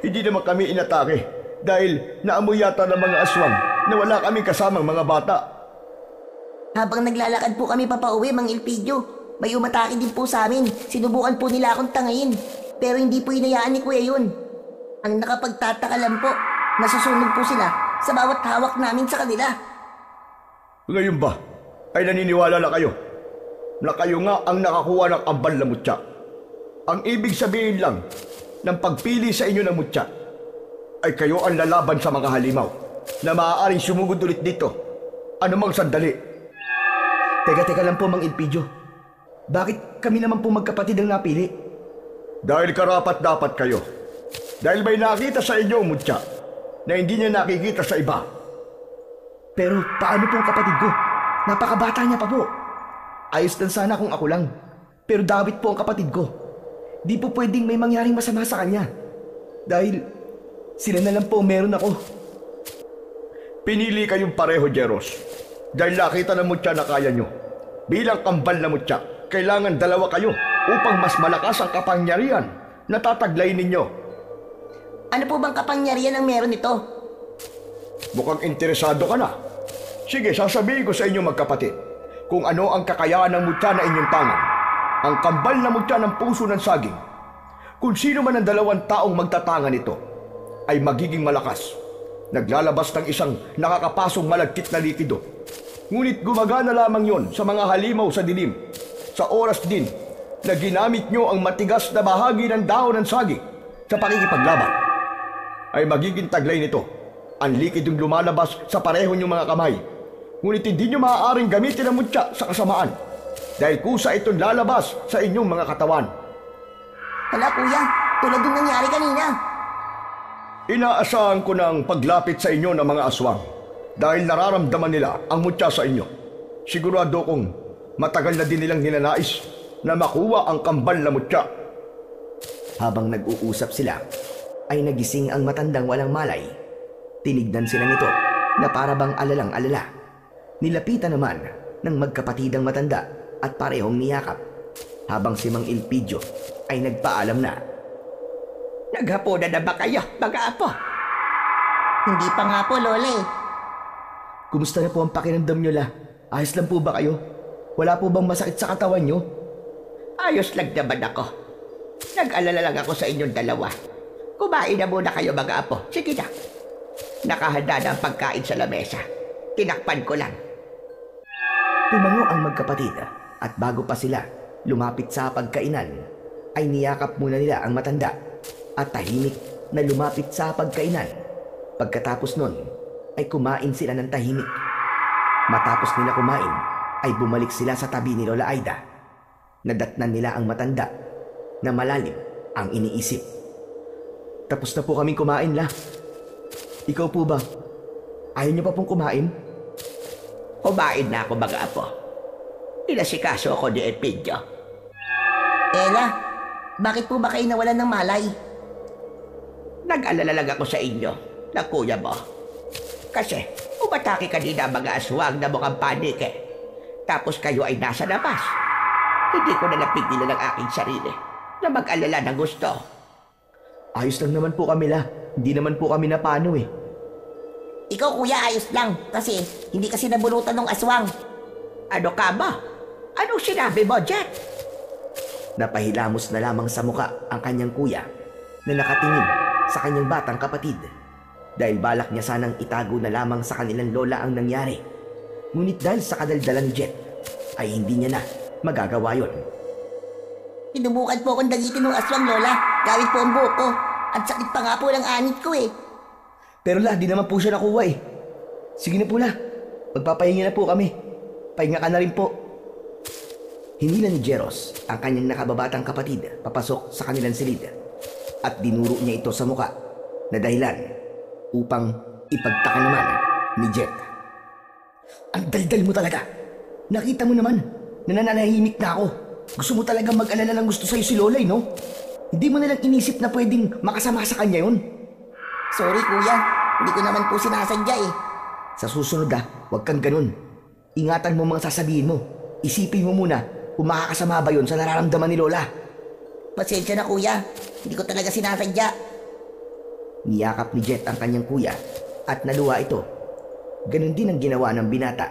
Hindi naman kami inatake dahil naamoy yata ng mga aswang na wala kami kasamang mga bata. Habang naglalakad po kami papauwi, Mang Elpidio, may umatake din po sa amin. Sinubukan po nila akong tangayin. Pero hindi po hinayaan ni kuya yun. Ang nakapagtataka lang po, nasusunog po sila sa bawat hawak namin sa kanila. Ngayon ba ay naniniwala na kayo na kayo nga ang nakakuha ng ambal na mutya? Ang ibig sabihin lang ng pagpili sa inyo ng mutya ay kayo ang lalaban sa mga halimaw na maaaring sumugod ulit dito anumang sandali. Teka lang po, Mang Elpidio. Bakit kami naman po magkapatid ang napili? Dahil karapat-dapat kayo. Dahil may nakita sa inyo ang mutya na hindi niya nakikita sa iba. Pero paano po ang kapatid ko? Napakabata niya pa po. Ayos lang sana kung ako lang. Pero David po ang kapatid ko. Di po pwedeng may mangyaring masama sa kanya. Dahil sila na lang po meron ako. Pinili kayong pareho, Jeros. Dahil nakita ng mutya na kaya nyo. Bilang kambal na mutya, kailangan dalawa kayo upang mas malakas ang kapangyarihan na tataglay ninyo. Ano po bang kapangyarihan ang meron nito? Mukhang interesado ka na. Sige, sasabihin ko sa inyo magkapatid kung ano ang kakayahan ng mutya na inyong tangan. Ang kambal na mutya ng puso ng saging. Kung sino man ang dalawang taong magtatangan nito ay magiging malakas. naglalabas ng isang nakakapasong malagkit na likido. Ngunit gumagana lamang yon sa mga halimaw sa dilim. Sa oras din na ginamit nyo ang matigas na bahagi ng dahon ng saging sa pakikipaglaban, ay magiging taglay nito ang likidong lumalabas sa pareho nyong mga kamay. Ngunit hindi nyo maaaring gamitin ang mutya sa kasamaan dahil kusa itong lalabas sa inyong mga katawan. Hala kuya, tulad ng nangyari kanina. Inaasahan ko ng paglapit sa inyo ng mga aswang dahil nararamdaman nila ang mutya sa inyo. Sigurado kong matagal na din nilang ninanais na makuha ang kambal na mutya. Habang nag-uusap sila, ay nagising ang matandang walang malay. Tinignan sila nito na para bang alalang-alala. Nilapitan naman ng magkapatidang matanda at parehong niyakap, habang si Mang Elpidio ay nagpaalam na. Naghapunan na ba kayo, mga apo? Hindi pa nga po, Lola. Kumusta na po ang pakiramdam nyo la? Ayos lang po ba kayo? Wala po bang masakit sa katawan nyo? Ayos lang naman ako. Nag-alala lang ako sa inyong dalawa. Kumain na muna kayo, mga apo. Sige na. Nakahanda na ang pagkain sa lamesa. Tinakpan ko lang. Tumango ang magkapatid at bago pa sila lumapit sa pagkainan, ay niyakap muna nila ang matanda at tahimik na lumapit sa pagkainan. Pagkatapos nun, ay kumain sila ng tahimik. Matapos nila kumain, ay bumalik sila sa tabi ni Lola Aida. Nadatnan nila ang matanda na malalim ang iniisip. Tapos na po kaming kumain la. Ikaw po ba? Ayaw niyo pa pong kumain? Kumain na ako, mga apo. Inasikaso ako ni Elpidio. Ella, bakit po ba kayo nawalan ng malay? Nag-alala lang ako sa inyo, na kuya mo. Kasi, umatake kanina ang mga aswang na mukhang panik eh. Tapos kayo ay nasa labas. Hindi ko na napigilan ang aking sarili na mag-alala ng gusto. Ayos lang naman po kami la. Hindi naman po kami napano eh. Ikaw kuya, ayos lang. Kasi hindi kasi nabulutan ng aswang. Ano ka ba? Anong sinabi mo, Jet? Napahilamos na lamang sa muka ang kanyang kuya na nakatingin sa kanyang batang kapatid dahil balak niya sanang itago na lamang sa kanilang lola ang nangyari. Ngunit dahil sa kadaldalan ni Jet ay hindi niya na magagawa yon. Sinubukan po akong dagitin ng aswang, Lola. Gamit po ang buhok ko. Ang sakit pa nga po ng anit ko eh. Pero la, di naman po siya nakuha eh. Sige na po la, magpapahinga na po kami. Pahinga ka na rin po. Hinila ni Jeros ang kanyang nakababatang kapatid papasok sa kanilang silid at dinuro niya ito sa muka na dahilan upang ipagtaka naman ni Jet. Ang daldal mo talaga. Nakita mo naman na nananahimik na ako. Gusto mo talaga mag-alala ng gusto sa'yo si Lolay, no? Hindi mo nalang inisip na pwedeng makasama sa kanya yun. Sorry kuya, hindi ko naman po sinasadya eh. Sa susunod huwag kang ganun. Ingatan mo mga sasabihin mo. Isipin mo muna kung makakasama ba yun sa nararamdaman ni Lola. Pasensya na kuya, hindi ko talaga sinasadya. Niyakap ni Jet ang kanyang kuya at naluwa ito. Ganun din ang ginawa ng binata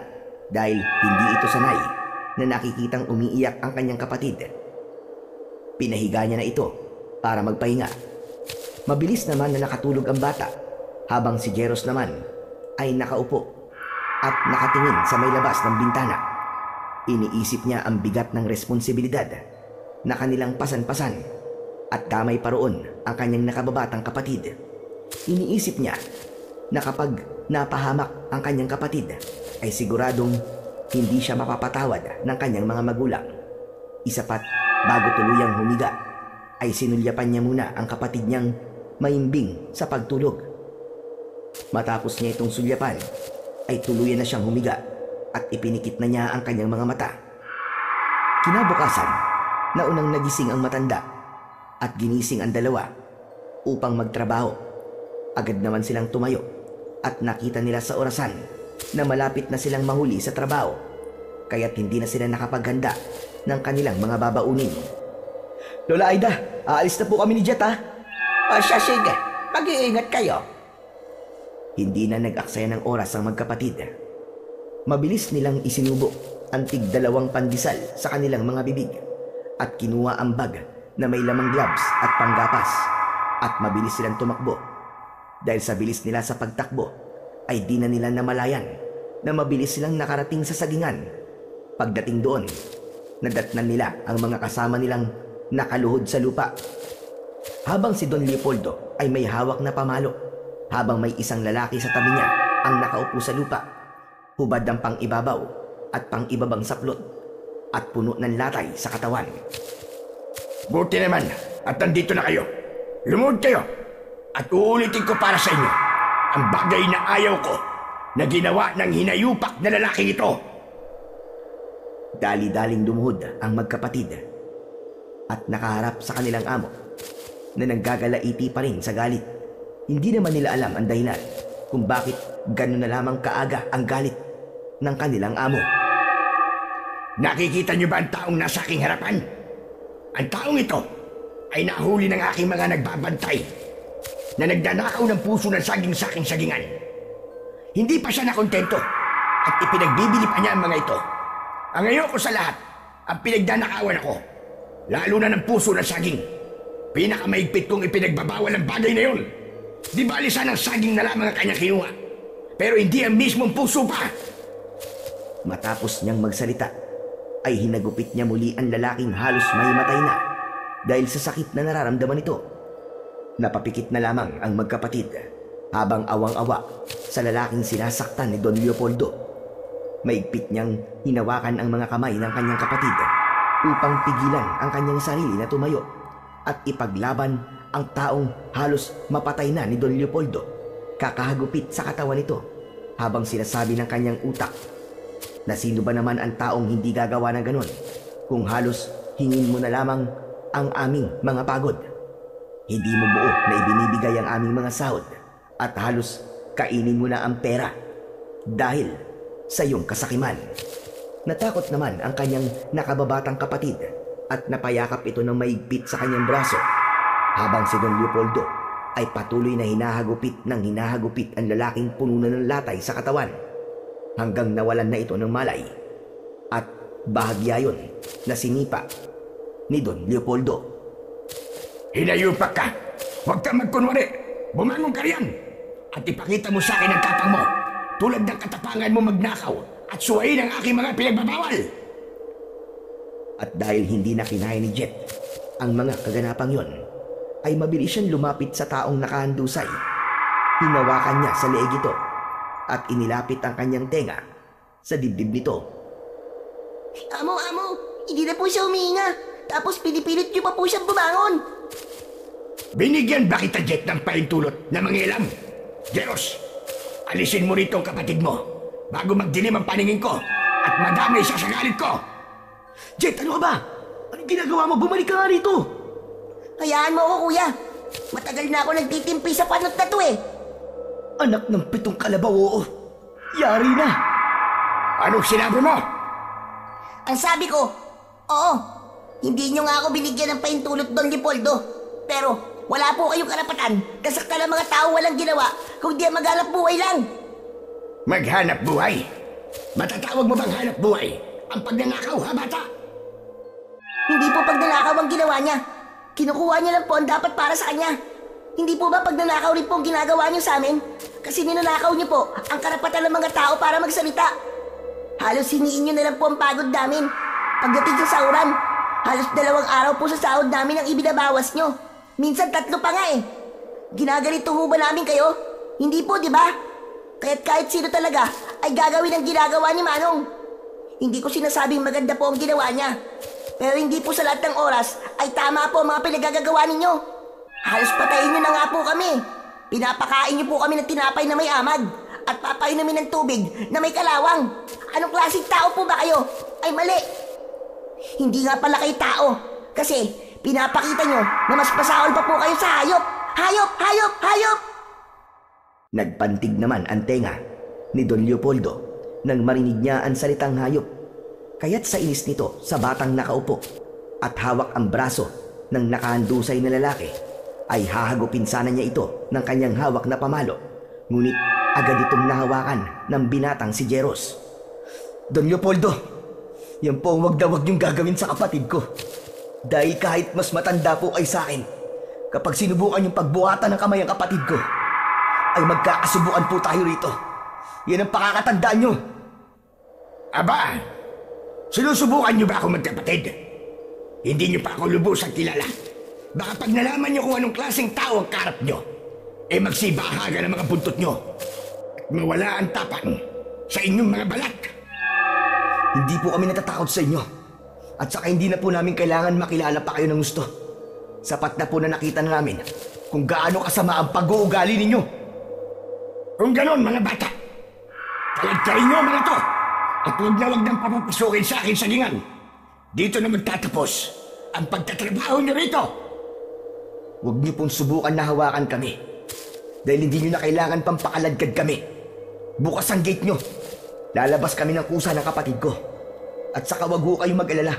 dahil hindi ito sanay na nakikitang umiiyak ang kanyang kapatid. Pinahiga niya na ito para magpahinga. Mabilis naman na nakatulog ang bata habang si Jeros naman ay nakaupo at nakatingin sa may labas ng bintana. Iniisip niya ang bigat ng responsibilidad na kanilang pasan-pasan at damay pa roon ang kanyang nakababatang kapatid. Iniisip niya na kapag napahamak ang kanyang kapatid ay siguradong hindi siya mapapatawad ng kanyang mga magulang. Isa pat, bago tuluyang humiga, ay sinulyapan niya muna ang kapatid niyang maimbing sa pagtulog. Matapos niya itong sulyapan, ay tuluyan na siyang humiga at ipinikit na niya ang kanyang mga mata. Kinabukasan, naunang nagising ang matanda at ginising ang dalawa upang magtrabaho. Agad naman silang tumayo at nakita nila sa orasan na malapit na silang mahuli sa trabaho, kaya't hindi na sila nakapaghanda ng kanilang mga babaunin. Lola Aida, aalis na po kami ni Jet ha? O siya, sige. Mag-iingat kayo. Hindi na nag-aksaya ng oras ang magkapatid. Mabilis nilang isinubo ang tig-2 pandesal sa kanilang mga bibig at kinuha ang bag na may lamang gloves at panggapas at mabilis silang tumakbo. Dahil sa bilis nila sa pagtakbo, ay di na nila namalayan na mabilis silang nakarating sa sagingan. Pagdating doon, nadatnan nila ang mga kasama nilang nakaluhod sa lupa. Habang si Don Leopoldo ay may hawak na pamalo, habang may isang lalaki sa tabi niya ang nakaupo sa lupa, hubad ang pang-ibabaw at pang-ibabang saplot at puno ng latay sa katawan. Buti naman at nandito na kayo. Lumuhod kayo at uulitin ko para sa inyo ang bagay na ayaw ko na ginawa ng hinayupak na lalaking ito. Dali-daling lumuhod ang magkapatid at nakaharap sa kanilang amo na nanggagalaiti pa rin sa galit. Hindi naman nila alam ang dahilan kung bakit gano'n na lamang kaaga ang galit ng kanilang amo. Nakikita niyo ba ang taong nasa aking harapan? Ang taong ito ay nahuli ng aking mga nagbabantay na nagdanakaw ng puso ng saging sa aking sagingan. Hindi pa siya nakontento at ipinagbibili pa niya ang mga ito. Ang ayoko sa lahat, ang pinagdanakawan ako, lalo na ng puso ng saging. Pinakamaigpit kong ipinagbabawal ang bagay na yun. Di bali sana ang saging na lamang ang kanyang kinuha, pero hindi ang mismong puso pa. Matapos niyang magsalita, ay hinagupit niya muli ang lalaking halos may matay na dahil sa sakit na nararamdaman nito. Napapikit na lamang ang magkapatid habang awang-awa sa lalaking sinasaktan ni Don Leopoldo. Maigpit niyang hinawakan ang mga kamay ng kanyang kapatid upang pigilan ang kanyang sarili na tumayo at ipaglaban ang taong halos mapatay na ni Don Leopoldo. Kakahagupit sa katawan nito habang sinasabi ng kanyang utak na sino ba naman ang taong hindi gagawa ng ganon kung halos hingin mo na lamang ang aming mga pagod. Hindi mo buo na ibinibigay ang aming mga sahod at halos kainin mo na ang pera dahil sa iyong kasakiman. Natakot naman ang kanyang nakababatang kapatid at napayakap ito ng maigpit sa kanyang braso habang si Don Leopoldo ay patuloy na hinahagupit ang lalaking puno na ng latay sa katawan hanggang nawalan na ito ng malay at bahagya yun na sinipa ni Don Leopoldo. Hinayupak ka! Huwag kang magkunwari! Bumangon ka riyan! At ipakita mo sa akin ang tapang mo tulad ng katapangan mo magnakaw at suwain ang aking mga pinagbabawal! At dahil hindi na kinaya ni Jet ang mga kaganapang yon, ay mabilis siyang lumapit sa taong nakahandusay. Hinawakan niya sa leeg ito at inilapit ang kanyang tenga sa dibdib nito. Amo! Hindi na po siya humihinga. Tapos pinipilit niyo pa po siyang bumangon. Binigyan ba kita, Jet, ng paintulot na mangialam? Jeros, alisin mo rito ang kapatid mo bago magdilim ang paningin ko at madamay siya sa galit ko. Jet, ano ka ba? Anong ginagawa mo? Bumalik ka nga rito! Hayaan mo ako, kuya. Matagal na ako nagtitimpi sa panot na to eh. Anak ng 7 kalabaw, oo. Yari na! Anong sinabi mo? Ang sabi ko, oo, hindi nyo nga ako binigyan ng paintulot, Don Leopoldo. Pero wala po kayong karapatan kasaktan ng mga tao walang ginawa kung di maghanap buhay lang. Maghanap buhay? Matatawag mo bang hanap buhay ang pagnanakaw, ha, bata? Hindi po pagnanakaw ang ginawa niya. Kinukuha niya lang po ang dapat para sa kanya. Hindi po ba pagnanakaw rin po ang ginagawa niyo sa amin? Kasi ninanakaw niyo po ang karapatan ng mga tao para magsalita. Halos hiniin niyo na lang po ang pagod namin. Pagdating sa sahuran, halos 2 araw po sa sahod namin ang ibinabawas niyo. Minsan 3 pa nga eh. Ginaganito ho ba namin kayo? Hindi po, di ba? Kaya't kahit sino talaga ay gagawin ang ginagawa ni Manong. Hindi ko sinasabing maganda po ang ginawa niya. Pero hindi po sa lahat ng oras ay tama po ang mga pinagagagawa ninyo. Halos patayin niyo na nga po kami. Pinapakain niyo po kami ng tinapay na may amag at papainumin ng tubig na may kalawang. Anong klaseng tao po ba kayo? Ay mali. Hindi nga pala kayo tao. Kasi pinapakita niyo na mas pasahol pa po kayo sa hayop. Hayop! Hayop! Hayop! Nagpantig naman ang tenga ni Don Leopoldo nang marinig niya ang salitang hayop. Kaya't sa inis nito sa batang nakaupo at hawak ang braso ng nakahandusay na lalaki, ay hahagupin sana niya ito ng kanyang hawak na pamalo. Ngunit agad itong nahawakan ng binatang si Jeros. Don Leopoldo, yan po ang wag na wag niyong gagawin sa kapatid ko. Dahil kahit mas matanda po ay sa akin, kapag sinubukan yung pagbuhatan ng kamay ang kapatid ko, ay magkakasubukan po tayo rito. Yan ang pakakatandaan nyo. Aba, sinusubukan niyo ba ako magkapatid? Hindi niyo pa ako lubusang kilala. Baka pag nalaman niyo kung anong klaseng tao ang karap niyo, magsibahaga ng mga buntot niyo at mawala ang tapang sa inyong mga balat. Hindi po kami natatakot sa inyo. At saka hindi na po namin kailangan makilala pa kayo ng gusto. Sapat na po na nakita na namin kung gaano kasama ang pag-uugali ninyo. Kung ganon, mga bata, kalagkain niyo mga to at huwag nang papapasukin sa akin sa gingan. Dito na magtatapos ang pagtatrabaho niyo rito. Huwag niyo pong subukan na hawakan kami dahil hindi niyo na kailangan pang pakaladkad kami. Bukas ang gate niyo. Lalabas kami ng kusa ng kapatid ko. At saka wag ho kayong mag-alala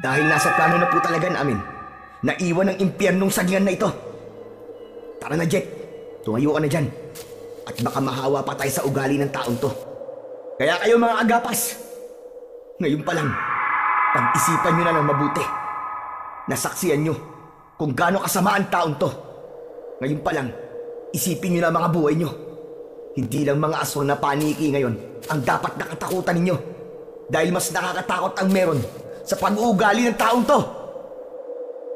dahil nasa plano na po talaga namin na iwan ang impyernong sagingan na ito. Tara na, Jet. Tumayo ka na dyan. At baka mahawa pa tayo sa ugali ng taong to. Kaya kayo mga agapas, ngayon pa lang, pag-isipan nyo na ng mabuti. Nasaksiyan nyo kung gaano kasama ang taong to. Ngayon pa lang, isipin nyo na mga buhay nyo. Hindi lang mga aswang na paniki ngayon ang dapat nakatakutan ninyo. Dahil mas nakakatakot ang meron sa pag-uugali ng taong to.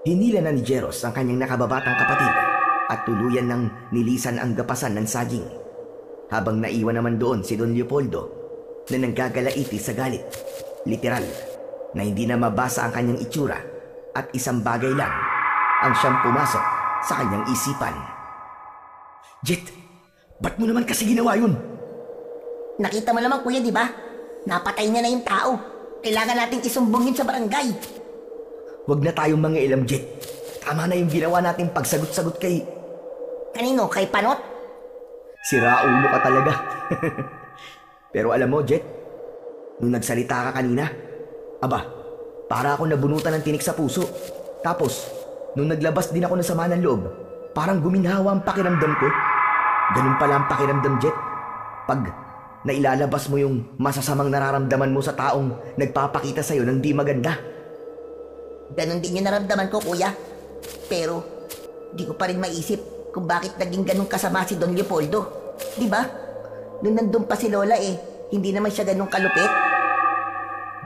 Hinila na ni Jeros ang kanyang nakababatang kapatid at tuluyan ng nilisan ang gapasan ng saging. Habang naiwan naman doon si Don Leopoldo na nanggagalaiti sa galit. Literal na hindi na mabasa ang kanyang itsura at isang bagay lang ang siyang pumasok sa kanyang isipan. Jet, ba't mo naman kasi ginawa yun? Nakita mo naman kuya, di ba? Napatay niya na yung tao. Kailangan nating isumbong yun sa barangay. Huwag na tayong mga ilam, Jet. Tama na yung ginawa nating pagsagot-sagot kay... Kanino? Kay Panot? Sira ulo ka talaga. Pero alam mo, Jet, nung nagsalita ka kanina, aba, para ako nabunutan ng tinik sa puso. Tapos, nung naglabas din ako ng sama ng loob, parang guminhawa ang pakiramdam ko. Ganun pala ang pakiramdam, Jet. Pag nailalabas mo yung masasamang nararamdaman mo sa taong nagpapakita sa'yo ng di maganda. Ganon din yung naramdaman ko, kuya. Pero, di ko pa rin maisip kung bakit naging ganun kasama si Don Leopoldo. Di ba? Nung nandun pa si Lola hindi naman siya ganun kalupit.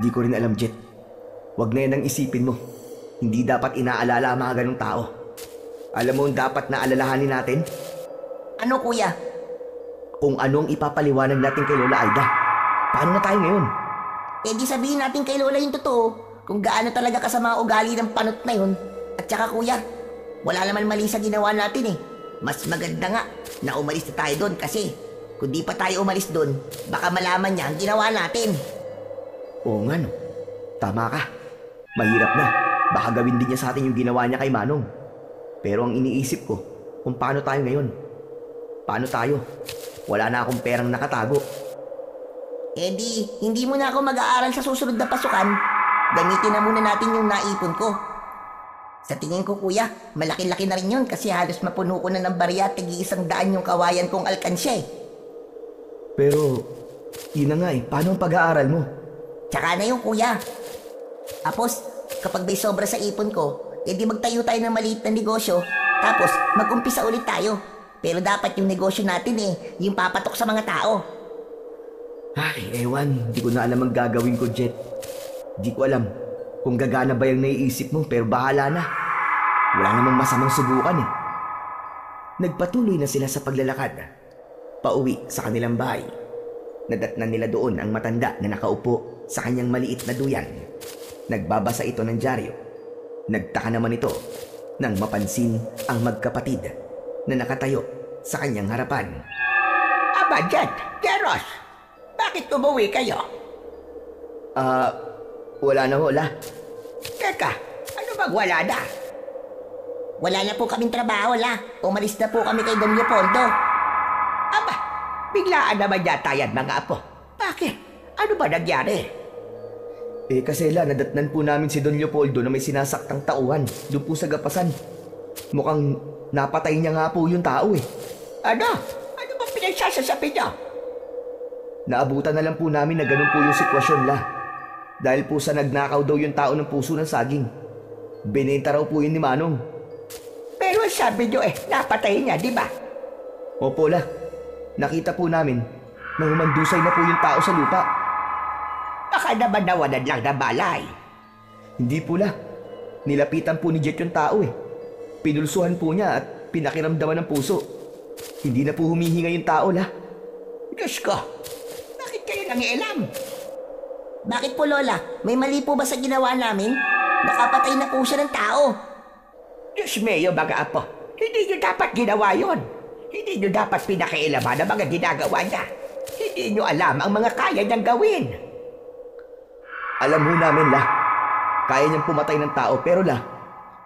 Di ko rin alam, Jet. Huwag na yan ang isipin mo. Hindi dapat inaalala ang mga ganung tao. Alam mo ang dapat na alalahanin natin? Ano, kuya? Kung anong ipapaliwanag natin kay Lola Aida. Paano na tayo ngayon? Di sabihin natin kay Lola yung totoo kung gaano talaga kasama ugali ng Panot na yun. At saka kuya, wala naman mali sa ginawa natin Mas maganda nga na umalis na tayo doon kasi kung di pa tayo umalis doon, baka malaman niya ang ginawa natin. Oo nga no. Tama ka. Mahirap na. Baka gawin din niya sa atin yung ginawa niya kay Manong. Pero ang iniisip ko, kung paano tayo ngayon? Paano tayo? Wala na akong perang nakatago. Hindi mo na ako mag-aaral sa susunod na pasukan. Gamitin na muna natin yung naipon ko. Sa tingin ko kuya, malaki-laki na rin yun kasi halos mapuno ko na ng barya at tig-100 yung kawayan kong alkansya Pero, yun na nga paano ang pag-aaral mo? Tsaka na yung kuya. Tapos, kapag may sobra sa ipon ko, di magtayo tayo ng maliit na negosyo. Tapos, mag-umpisa ulit tayo. Pero dapat yung negosyo natin yung papatok sa mga tao. Ay, ewan. Di ko na alam ang gagawin ko, Jet. Di ko alam kung gagana ba yung naiisip mo, pero bahala na. Wala namang masamang subukan Nagpatuloy na sila sa paglalakad. Pauwi sa kanilang bahay. Nadatnan nila doon ang matanda na nakaupo sa kanyang maliit na duyan. Nagbabasa ito ng dyaryo. Nagtaka naman ito nang mapansin ang magkapatid na nakatayo sa kanyang harapan. Aba, Jet, Jeros, bakit umuwi kayo? Wala na wala. Teka, ano bang wala na? Wala na po kaming trabaho, la. Umalis na po kami kay Don Leopoldo. Aba, biglaan naman yata yan mga apo. Bakit? Ano ba nangyari? Kasi nadatnan po namin si Don Leopoldo na may sinasaktang tauhan doon po sa gapasan. Mukhang napatay niya nga po yung tao Ano? Ano ba pinagsasasabi niyo? Naabutan na lang po namin na ganun po yung sitwasyon, la. Dahil po sa nagnakaw daw yung tao ng puso ng saging. Binenta raw po yun ni Manong. Pero sabi niyo napatay niya, di ba? Opo, La. Nakita po namin na humandusay na po yung tao sa lupa. Baka naman nawalan lang na balay. Hindi po, La. Nilapitan po ni Jet yung tao eh. Pinulsuhan po niya at pinakiramdaman ng puso. Hindi na po humihinga yung tao, La. Diyos ko, bakit kayo nangialam? Bakit po, Lola? May mali po ba sa ginawa namin? Nakapatay na po siya ng tao. Diyos mayo, mga apo, hindi nyo dapat ginawa yon. Hindi nyo dapat pinakialaman ang mga ginagawa niya. Hindi nyo alam ang mga kaya niyang gawin. Alam ho namin, La. Kaya niyang pumatay ng tao, pero La,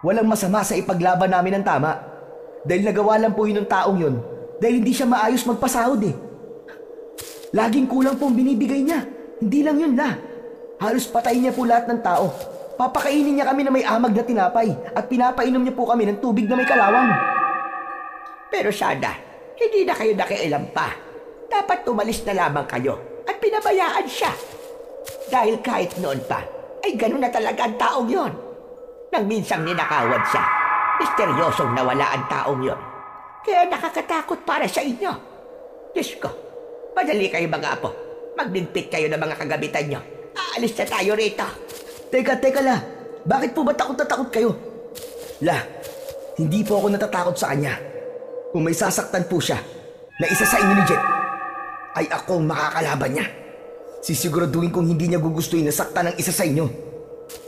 walang masama sa ipaglaban namin ng tama. Dahil nagawa lang po yun ng taong yun dahil hindi siya maayos magpasahod eh. Laging kulang po ang binibigay niya. Hindi lang yun, La. Halos patayin niya po lahat ng tao. Papakainin niya kami na may amag na tinapay at pinapainom niya po kami ng tubig na may kalawang. Pero sana, hindi na kayo nakialam pa. Dapat umalis na lamang kayo at pinabayaan siya. Dahil kahit noon pa, ay ganun na talaga ang taong yon. Nang minsang ninakawan siya, misteryosong nawala ang taong yon. Kaya nakakatakot para sa inyo. Diyos ko, madali kayo mga apo. Magligpit kayo ng mga kagamitan nyo. Aalis na tayo rito. Teka, La. Bakit po ba takot na takot kayo? La, hindi po ako natatakot sa kanya. Kung may sasaktan po siya na isa sa inyo ni Jet, ay ako ang makakalaban niya. Sisiguraduhin kong hindi niya gugustuhin na saktan ng isa sa inyo.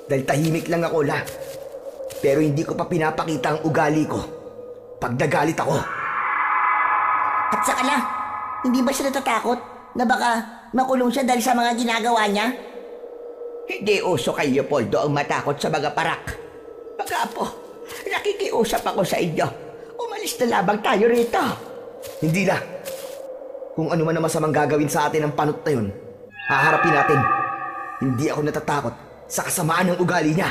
Dahil tahimik lang ako, La. Pero hindi ko pa pinapakita ang ugali ko pag nagalit ako. At saka La, hindi ba siya natatakot na baka makulong siya dahil sa mga ginagawa niya? Hindi uso kay Leopoldo ang matakot sa mga parak. Mga apo, nakikiusap ako sa inyo. Umalis na lamang tayo rito. Hindi, La. Kung ano man ang masamang gagawin sa atin ng panot na yun, haharapin natin. Hindi ako natatakot sa kasamaan ng ugali niya.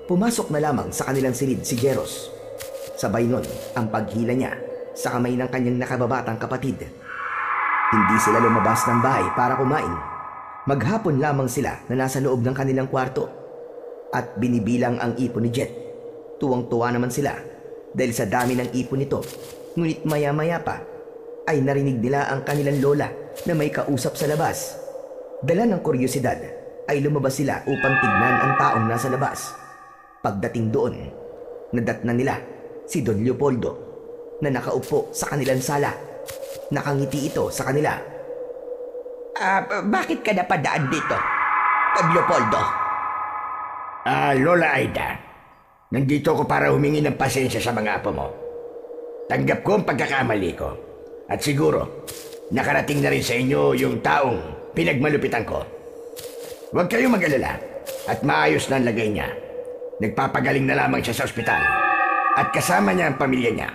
Pumasok na lamang sa kanilang silid si Jeros. Sabay nun ang paghila niya sa kamay ng kanyang nakababatang kapatid. Hindi sila lumabas ng bahay para kumain. Maghapon lamang sila na nasa loob ng kanilang kwarto at binibilang ang ipon ni Jet. Tuwang-tuwa naman sila dahil sa dami ng ipon nito. Ngunit maya-maya pa ay narinig nila ang kanilang lola na may kausap sa labas. Dala ng kuryosidad ay lumabas sila upang tignan ang taong nasa labas. Pagdating doon, nadatnan nila si Don Leopoldo na nakaupo sa kanilang sala. Nakangiti ito sa kanila. Bakit ka napadaan dito, Don Leopoldo? Lola Aida, nandito ko para humingi ng pasensya sa mga apo mo. Tanggap ko ang pagkakamali ko. At siguro, nakarating na rin sa inyo yung taong pinagmalupitan ko. Huwag kayong mag-alala at maayos na ang lagay niya. Nagpapagaling na lamang siya sa ospital at kasama niya ang pamilya niya.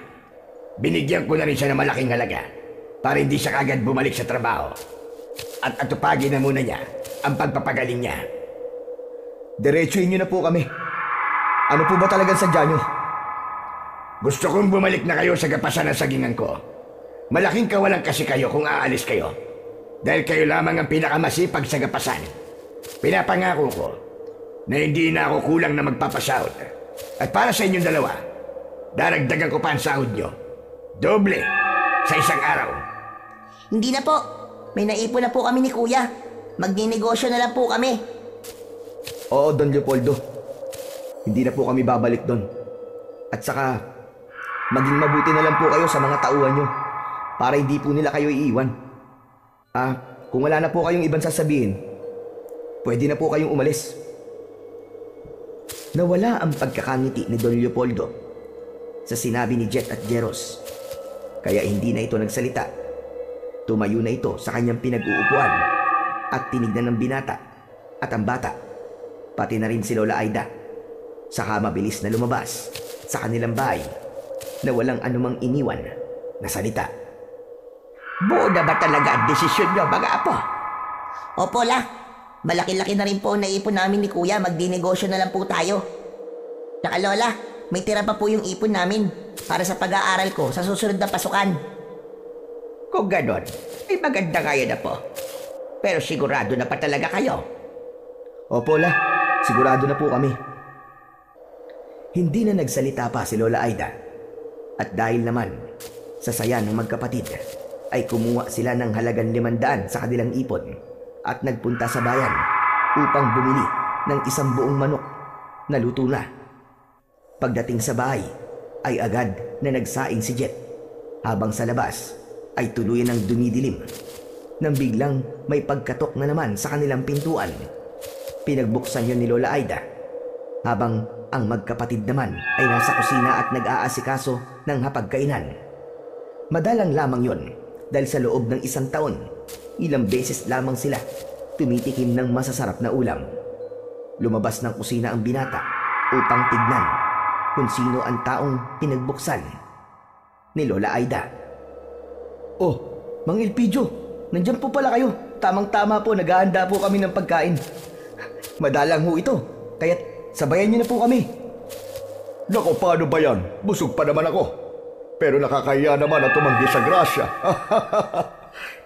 Binigyan ko na rin siya ng malaking halaga para hindi siya kagad bumalik sa trabaho. At atupagin na muna niya ang pagpapagaling niya. Diretsuhin niyo na po kami. Ano po ba talagang sadya niyo? Gusto kong bumalik na kayo sa gapasan ng sagingan ko. Malaking kawalan kasi kayo kung aalis kayo. Dahil kayo lamang ang pinakamasipag sa gapasan. Pinapangako ko na hindi na ako kulang na magpapasahod. At para sa inyong dalawa, daragdagan ko pa ang sahod nyo. Doble sa isang araw. Hindi na po. May naipon na po kami ni Kuya. Magninegosyo na lang po kami. Oo, Don Leopoldo. Hindi na po kami babalik doon. At saka, maging mabuti na lang po kayo sa mga tauhan nyo para hindi po nila kayo iiwan. Kung wala na po kayong ibang sasabihin, pwede na po kayong umalis. Nawala ang pagkakangiti ni Don Leopoldo sa sinabi ni Jet at Jeros. Kaya hindi na ito nagsalita. Tumayo na ito sa kanyang pinag-uupuan at tinignan ng binata at ang bata, pati na rin si Lola Aida. Saka mabilis na lumabas sa kanilang bahay na walang anumang iniwan na salita. Buo na ba talaga ang desisyon nyo, mga apo? Opo, La. Malaki-laki na rin po ang naipon namin ni Kuya. Magdinegosyo na lang po tayo. Saka Lola, may tira pa po yung ipon namin para sa pag-aaral ko sa susunod na pasukan. Kung ganon, ay maganda kaya na po. Pero sigurado na pa talaga kayo. Opo, La. Sigurado na po kami. Hindi na nagsalita pa si Lola Aida. At dahil naman Sa saya ng magkapatid ay kumuha sila ng halagang 500 sa kanilang ipon at nagpunta sa bayan upang bumili ng isang buong manok na luto na. Pagdating sa bahay ay agad na nagsaing si Jet, habang sa labas ay tuluyan ng dumidilim nang biglang may pagkatok na naman sa kanilang pintuan. Pinagbuksan yun ni Lola Aida, habang ang magkapatid naman ay nasa kusina at nag-aasikaso ng hapagkainan. Madalang lamang yon dahil sa loob ng 1 taon, ilang beses lamang sila tumitikim ng masasarap na ulam. Lumabas ng kusina ang binata upang tignan kung sino ang taong pinagbuksan ni Lola Aida. "Oh, Mang Elpidio, nandiyan po pala kayo. Tamang-tama po, naghahanda po kami ng pagkain. Madalang ho ito, kaya't sabayan niyo na po kami." Nako, paano ba yan? Busog pa naman ako. Pero nakakahiya naman at tumanggi sa grasya.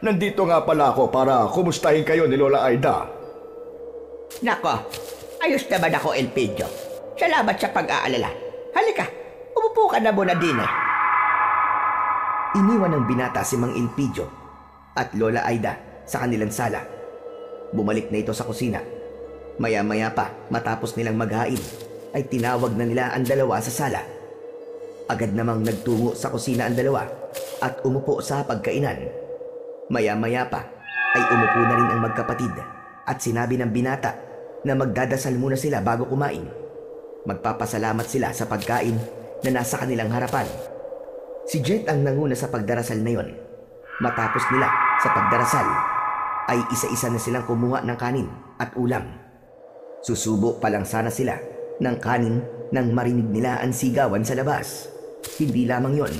Nandito nga pala ako para kumustahin kayo ni Lola Aida. Nako, ayos naman ako, Elpidio. Salamat sa pag-aalala. Halika, umupo ka na muna din eh. Iniwan ng binata si Mang Elpidio at Lola Aida sa kanilang sala. Bumalik na ito sa kusina. Maya-maya pa, matapos nilang maghain, ay tinawag na nila ang dalawa sa sala. Agad namang nagtungo sa kusina ang dalawa at umupo sa pagkainan. Maya-maya pa ay umupo na rin ang magkapatid at sinabi ng binata na magdadasal muna sila bago kumain. Magpapasalamat sila sa pagkain na nasa kanilang harapan. Si Jet ang nanguna sa pagdarasal na yon. Matapos nila sa pagdarasal ay isa-isa na silang kumuha ng kanin at ulam. Susubo pa lang sana sila ng kanin nang marinig nila ang sigawan sa labas. Hindi lamang yon,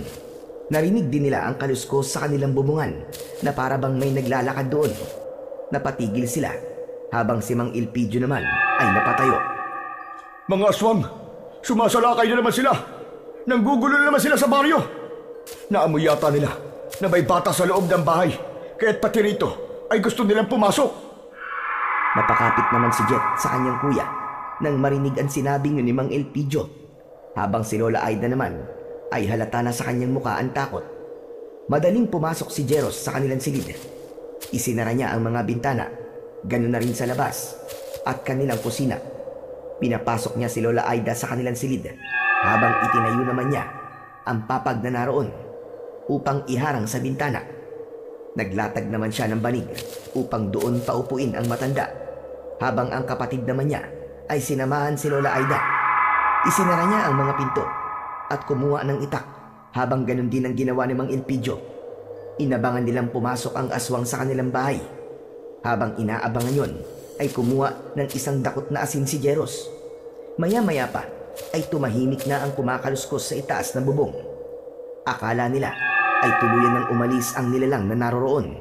narinig din nila ang kaluskos sa kanilang bubungan na para bang may naglalakad doon. Napatigil sila habang si Mang Elpidio naman ay napatayo. Mga aswang, sumasalakay na naman sila. Nanggugulo na naman sila sa baryo. Naamoy yata nila na may bata sa loob ng bahay, kaya't pati rito ay gusto nilang pumasok. Napakapit naman si Jet sa kanyang kuya nang marinig ang sinabing yun ni Mang Elpidio, habang si Lola Aida naman ay halata na sa kanyang muka ang takot. Madaling pumasok si Jeros sa kanilang silid. Isinara niya ang mga bintana, ganoon na rin sa labas at kanilang kusina. Pinapasok niya si Lola Aida sa kanilang silid habang itinayo naman niya ang papag na naroon upang iharang sa bintana. Naglatag naman siya ng banig upang doon paupuin ang matanda, habang ang kapatid naman niya ay sinamahan si Lola Aida. Isinara niya ang mga pinto at kumuha ng itak, habang ganun din ang ginawa ni Mang Elpidio. Inabangan nilang pumasok ang aswang sa kanilang bahay. Habang inaabangan yon, ay kumuha ng isang dakot na asin si Jeros. Maya-maya pa ay tumahimik na ang kumakaluskos sa itaas ng bubong. Akala nila ay tuluyan ng umalis ang nilalang na naroroon.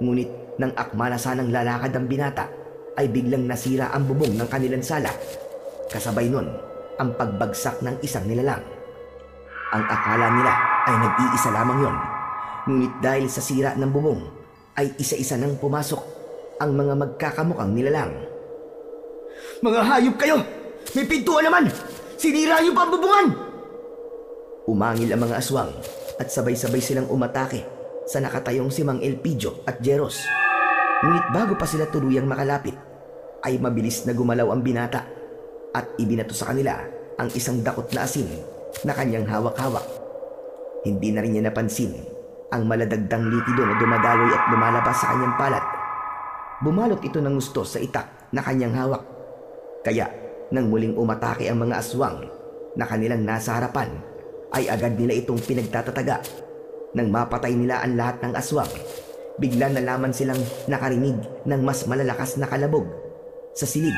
Ngunit nang akma na sanang lalakad ang binata, ay biglang nasira ang bubong ng kanilang sala. Kasabay nun ang pagbagsak ng isang nilalang. Ang akala nila ay nag-iisa lamang yon. Ngunit dahil sa sira ng bubong, ay isa-isa nang pumasok ang mga magkakamukhang nilalang. Mga hayop kayo! May pintuan naman! Sinira niyo pa ang bubungan! Umangil ang mga aswang at sabay-sabay silang umatake sa nakatayong si Mang Elpidio at Jeros. Ngunit bago pa sila tuluyang makalapit, ay mabilis na gumalaw ang binata at ibinato sa kanila ang isang dakot na asin na kanyang hawak-hawak. Hindi na rin niya napansin ang maladagdang likido na dumadaloy at lumalabas sa kanyang palat. Bumalot ito ng gusto sa itak na kanyang hawak. Kaya nang muling umatake ang mga aswang na kanilang nasa harapan, ay agad nila itong pinagtatataga. Nang mapatay nila ang lahat ng aswang, bigla nalaman silang nakarinig ng mas malalakas na kalabog sa silid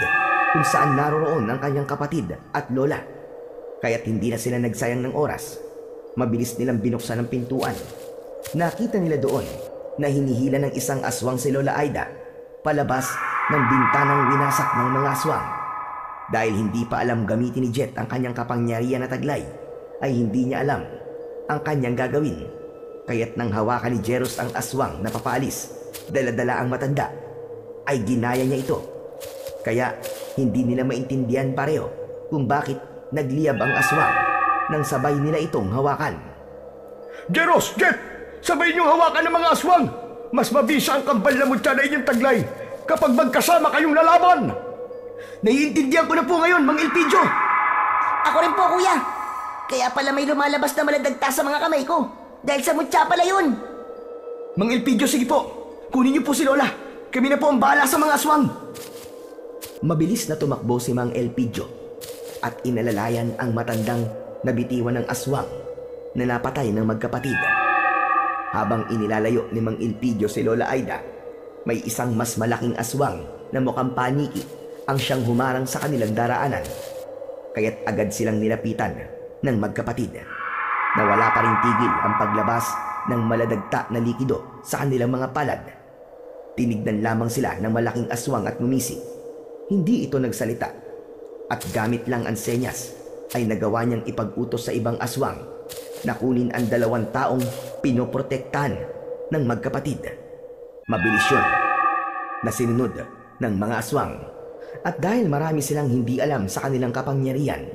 kung saan naroroon ang kanyang kapatid at lola. Kaya't hindi na sila nagsayang ng oras. Mabilis nilang binuksan ang pintuan. Nakita nila doon na hinihila ng isang aswang si Lola Aida palabas ng bintanang winasak ng mga aswang. Dahil hindi pa alam gamitin ni Jet ang kanyang kapangyarihan na taglay, ay hindi niya alam ang kanyang gagawin. Kaya't nang hawakan ni Jeros ang aswang na papaalis, dala-dala ang matanda, ay ginaya niya ito. Kaya hindi nila maintindihan pareho kung bakit nagliyab ang aswang nang sabay nila itong hawakan. Jeros, Jet! Sabay niyong hawakan ng mga aswang! Mas mabisa ang kambal na mutya na inyong taglay kapag magkasama kayong lalaban! Naiintindihan ko na po ngayon, Mang Elpidio! Ako rin po, kuya. Kaya pala may lumalabas na maladagta sa mga kamay ko. Dahil sa mutya pala yun. Mang Elpidio, sige po! Kunin niyo po si Lola! Kami na po ang bahala sa mga aswang! Mabilis na tumakbo si Mang Elpidio at inalalayan ang matandang nabitiwan ng aswang na napatay ng magkapatid. Habang inilalayo ni Mang Elpidio si Lola Aida, may isang mas malaking aswang na mukhang paniki ang siyang humarang sa kanilang daraanan. Kaya't agad silang nilapitan ng magkapatid na wala pa ring tigil ang paglabas ng maladagta na likido sa kanilang mga palad. Tinignan lamang sila ng malaking aswang at ngumisi. Hindi ito nagsalita at gamit lang ang senyas ay nagawa niyang ipag-utos sa ibang aswang na kunin ang 2 taong pinoprotektahan ng magkapatid. Mabilis yun na sinunod ng mga aswang at dahil marami silang hindi alam sa kanilang kapangyarihan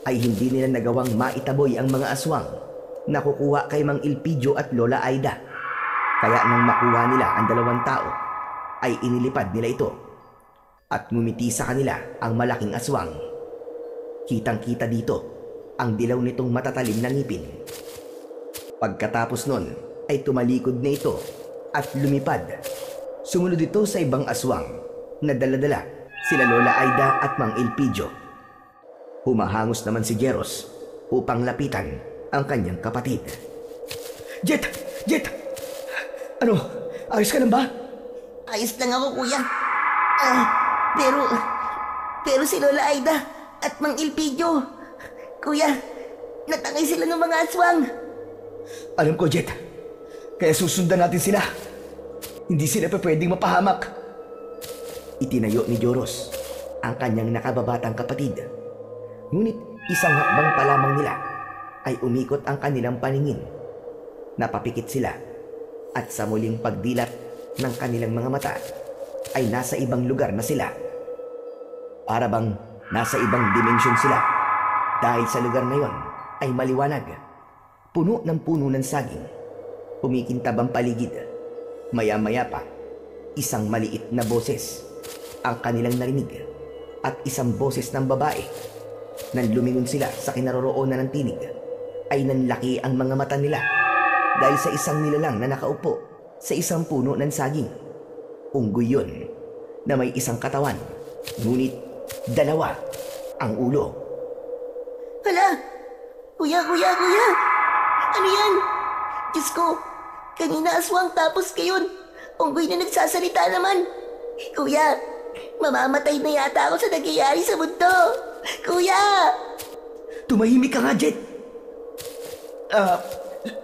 ay hindi nila nagawang maitaboy ang mga aswang na kukuha kay Mang Elpidio at Lola Aida. Kaya nang makuha nila ang 2 tao ay inilipad nila ito at ngumiti sa kanila ang malaking aswang. Kitang-kita dito ang dilaw nitong matatalim na ngipin. Pagkatapos nun ay tumalikod na ito at lumipad. Sumunod ito sa ibang aswang na dala-dala sila Lola Aida at Mang Elpidio. Humahangos naman si Jeros upang lapitan ang kanyang kapatid. Jet! Jet! Ano? Ayos ka lang ba? Ayos lang ako, kuya. Pero si Lola Aida at Mang Elpidio, kuya, natangay sila ng mga aswang. Alam ko, Jet. Kaya susundan natin sila. Hindi sila pa pwedeng mapahamak. Itinayo ni Joros ang kanyang nakababatang kapatid. Ngunit isang hakbang pa lamang nila ay umikot ang kanilang paningin. Napapikit sila at sa muling pagdilat ng kanilang mga mata ay nasa ibang lugar na sila. Para bang nasa ibang dimensyon sila dahil sa lugar na yon ay maliwanag. Puno ng puno ng saging. Kumikintab ang paligid. Maya-maya pa, isang maliit na boses ang kanilang narinig at isang boses ng babae. Nang lumingon sila sa kinaroroonan ng tinig, ay nanlaki ang mga mata nila dahil sa isang nilalang na nakaupo sa isang puno ng saging. Unggoy yun na may isang katawan, ngunit 2 ang ulo. Hala! Kuya! Ano yan? Diyos ko, kanina aswang tapos ngayon, unggoy na nagsasalita naman. Kuya, mamamatay na yata ako sa nangyayari sa mundo. Kuya! Tumahimik ka nga, Jet!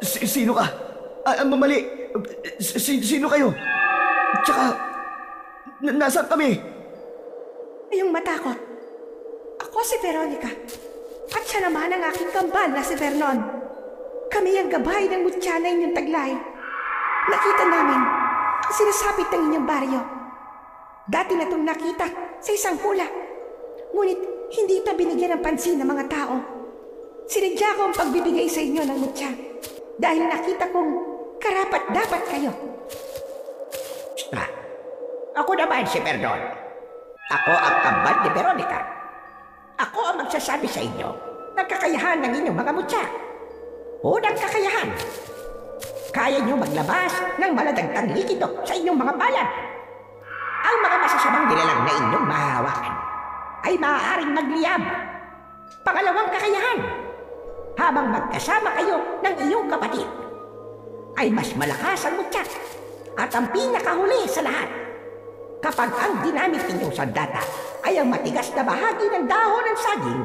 Sino ka? Mamali! Sino kayo? Tsaka, nasaan kami? Ayong matakot. Ako si Veronica. At siya naman ang aking kambal na si Vernon. Kami ang gabay ng mutya na inyong taglay. Nakita namin ang sinasapit ng inyong baryo. Dati na itong nakita sa isang hula. Ngunit hindi ito binigyan ng pansin ng mga tao. Sinadya ko ang pagbibigay sa inyo ng mutya dahil nakita kong karapat-dapat kayo. Ako naman si Vernon. Ako ang kambal ni Veronica. Ako ang magsasabi sa inyo ng kakayahan ng inyong mga mutya. Unang kakayahan, kaya nyo maglabas ng maladagtang likido sa inyong mga palad. Ang mga masasamang nilalang na inyong mahahawakan ay maaaring magliyab. Pangalawang kakayahan, habang magkasama kayo ng iyong kapatid, ay mas malakas ang mutya. At ang pinakahuli sa lahat, kapag ang ginamit ninyong sandata ay ang matigas na bahagi ng dahon ng saging,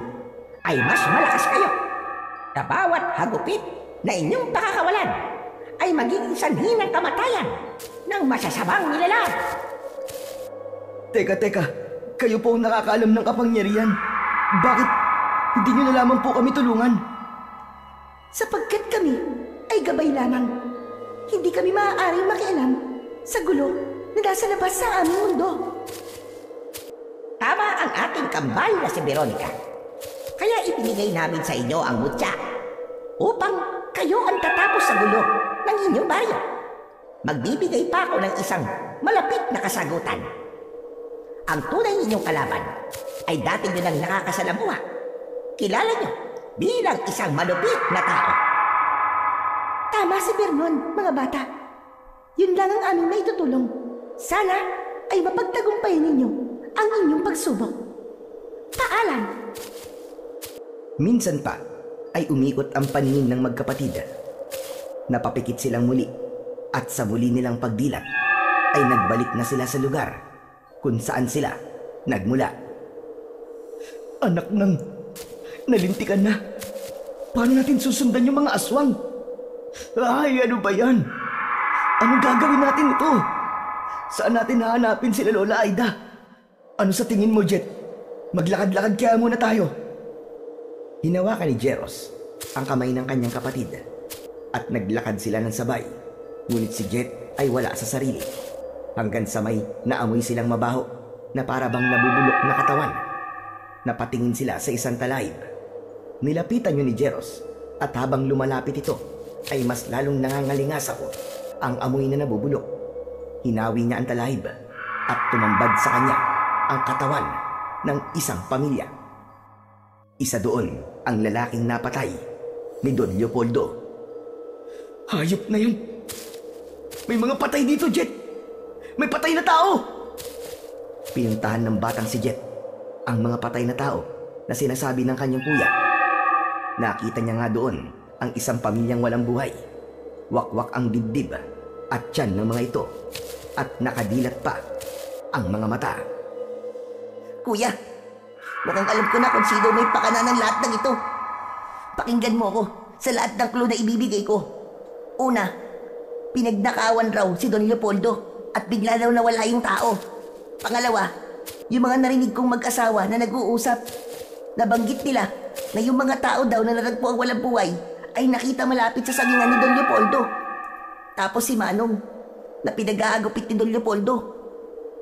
ay mas malakas kayo. Na bawat hagupit na inyong pakakawalan ay magiging sanhi ng kamatayan ng masasamang nilalang. Teka, kayo po ang nakakaalam ng kapangyarihan. Bakit hindi nyo na lamang po kami tulungan? Sapagkat kami ay gabay lamang. Hindi kami maaaring makialam sa gulo na nasa labas sa aming mundo. Tama ang ating kambal na si Veronica. Kaya ibinigay namin sa inyo ang mutya upang kayo ang tatapos sa gulo ng inyong bayan. Magbibigay pa ako ng isang malapit na kasagutan. Ang tunay ninyong kalaban ay dati nyo nang nakakasalamuha. Kilala nyo bilang isang malupit na tao. Tama si Vernon, mga bata. Yun lang ang aming maitutulong. Sana ay mapagtagumpayan ninyo ang inyong pagsubok. Paalam! Minsan pa ay umikot ang paningin ng magkapatid. Napapikit silang muli at sa muli nilang pagdilat ay nagbalik na sila sa lugar kung saan sila nagmula. Anak ng nalintikan na. Paano natin susundan yung mga aswang? Ay, ano ba yan? Anong gagawin natin ito? Saan natin hahanapin sila Lola Aida? Ano sa tingin mo, Jet? Maglakad-lakad kaya muna tayo. Hinawakan ni Jeros ang kamay ng kanyang kapatid at naglakad sila ng sabay. Ngunit si Jet ay wala sa sarili. Hanggang sa may naamoy silang mabaho na para bang nabubulok na katawan. Napatingin sila sa isang talayib. Nilapitan yun ni Jeros at habang lumalapit ito ay mas lalong nangangalingasaw ang amoy na nabubulok. Hinawi niya ang talayib at tumambad sa kanya ang katawan ng isang pamilya. Isa doon ang lalaking napatay ni Don Leopoldo. Hayop na yun! May mga patay dito, Jet! May patay na tao! Pinuntahan ng batang si Jet ang mga patay na tao na sinasabi ng kanyang kuya. Nakita niya nga doon ang isang pamilyang walang buhay. Wakwak ang dibdib at tiyan ng mga ito at nakadilat pa ang mga mata. Kuya, mukhang alam ko na kung sino may pakana ng lahat ng ito. Pakinggan mo ko sa lahat ng clue na ibibigay ko. Una, pinagnakawan raw si Don Leopoldo at bigla daw nawala yung tao. Pangalawa, yung mga narinig kong mag-asawa na nag-uusap. Nabanggit nila na yung mga tao daw na naragpo ang walang buhay ay nakita malapit sa sagingan ni Don Leopoldo. Tapos si Manong na pinag-aagupit ni Don Leopoldo.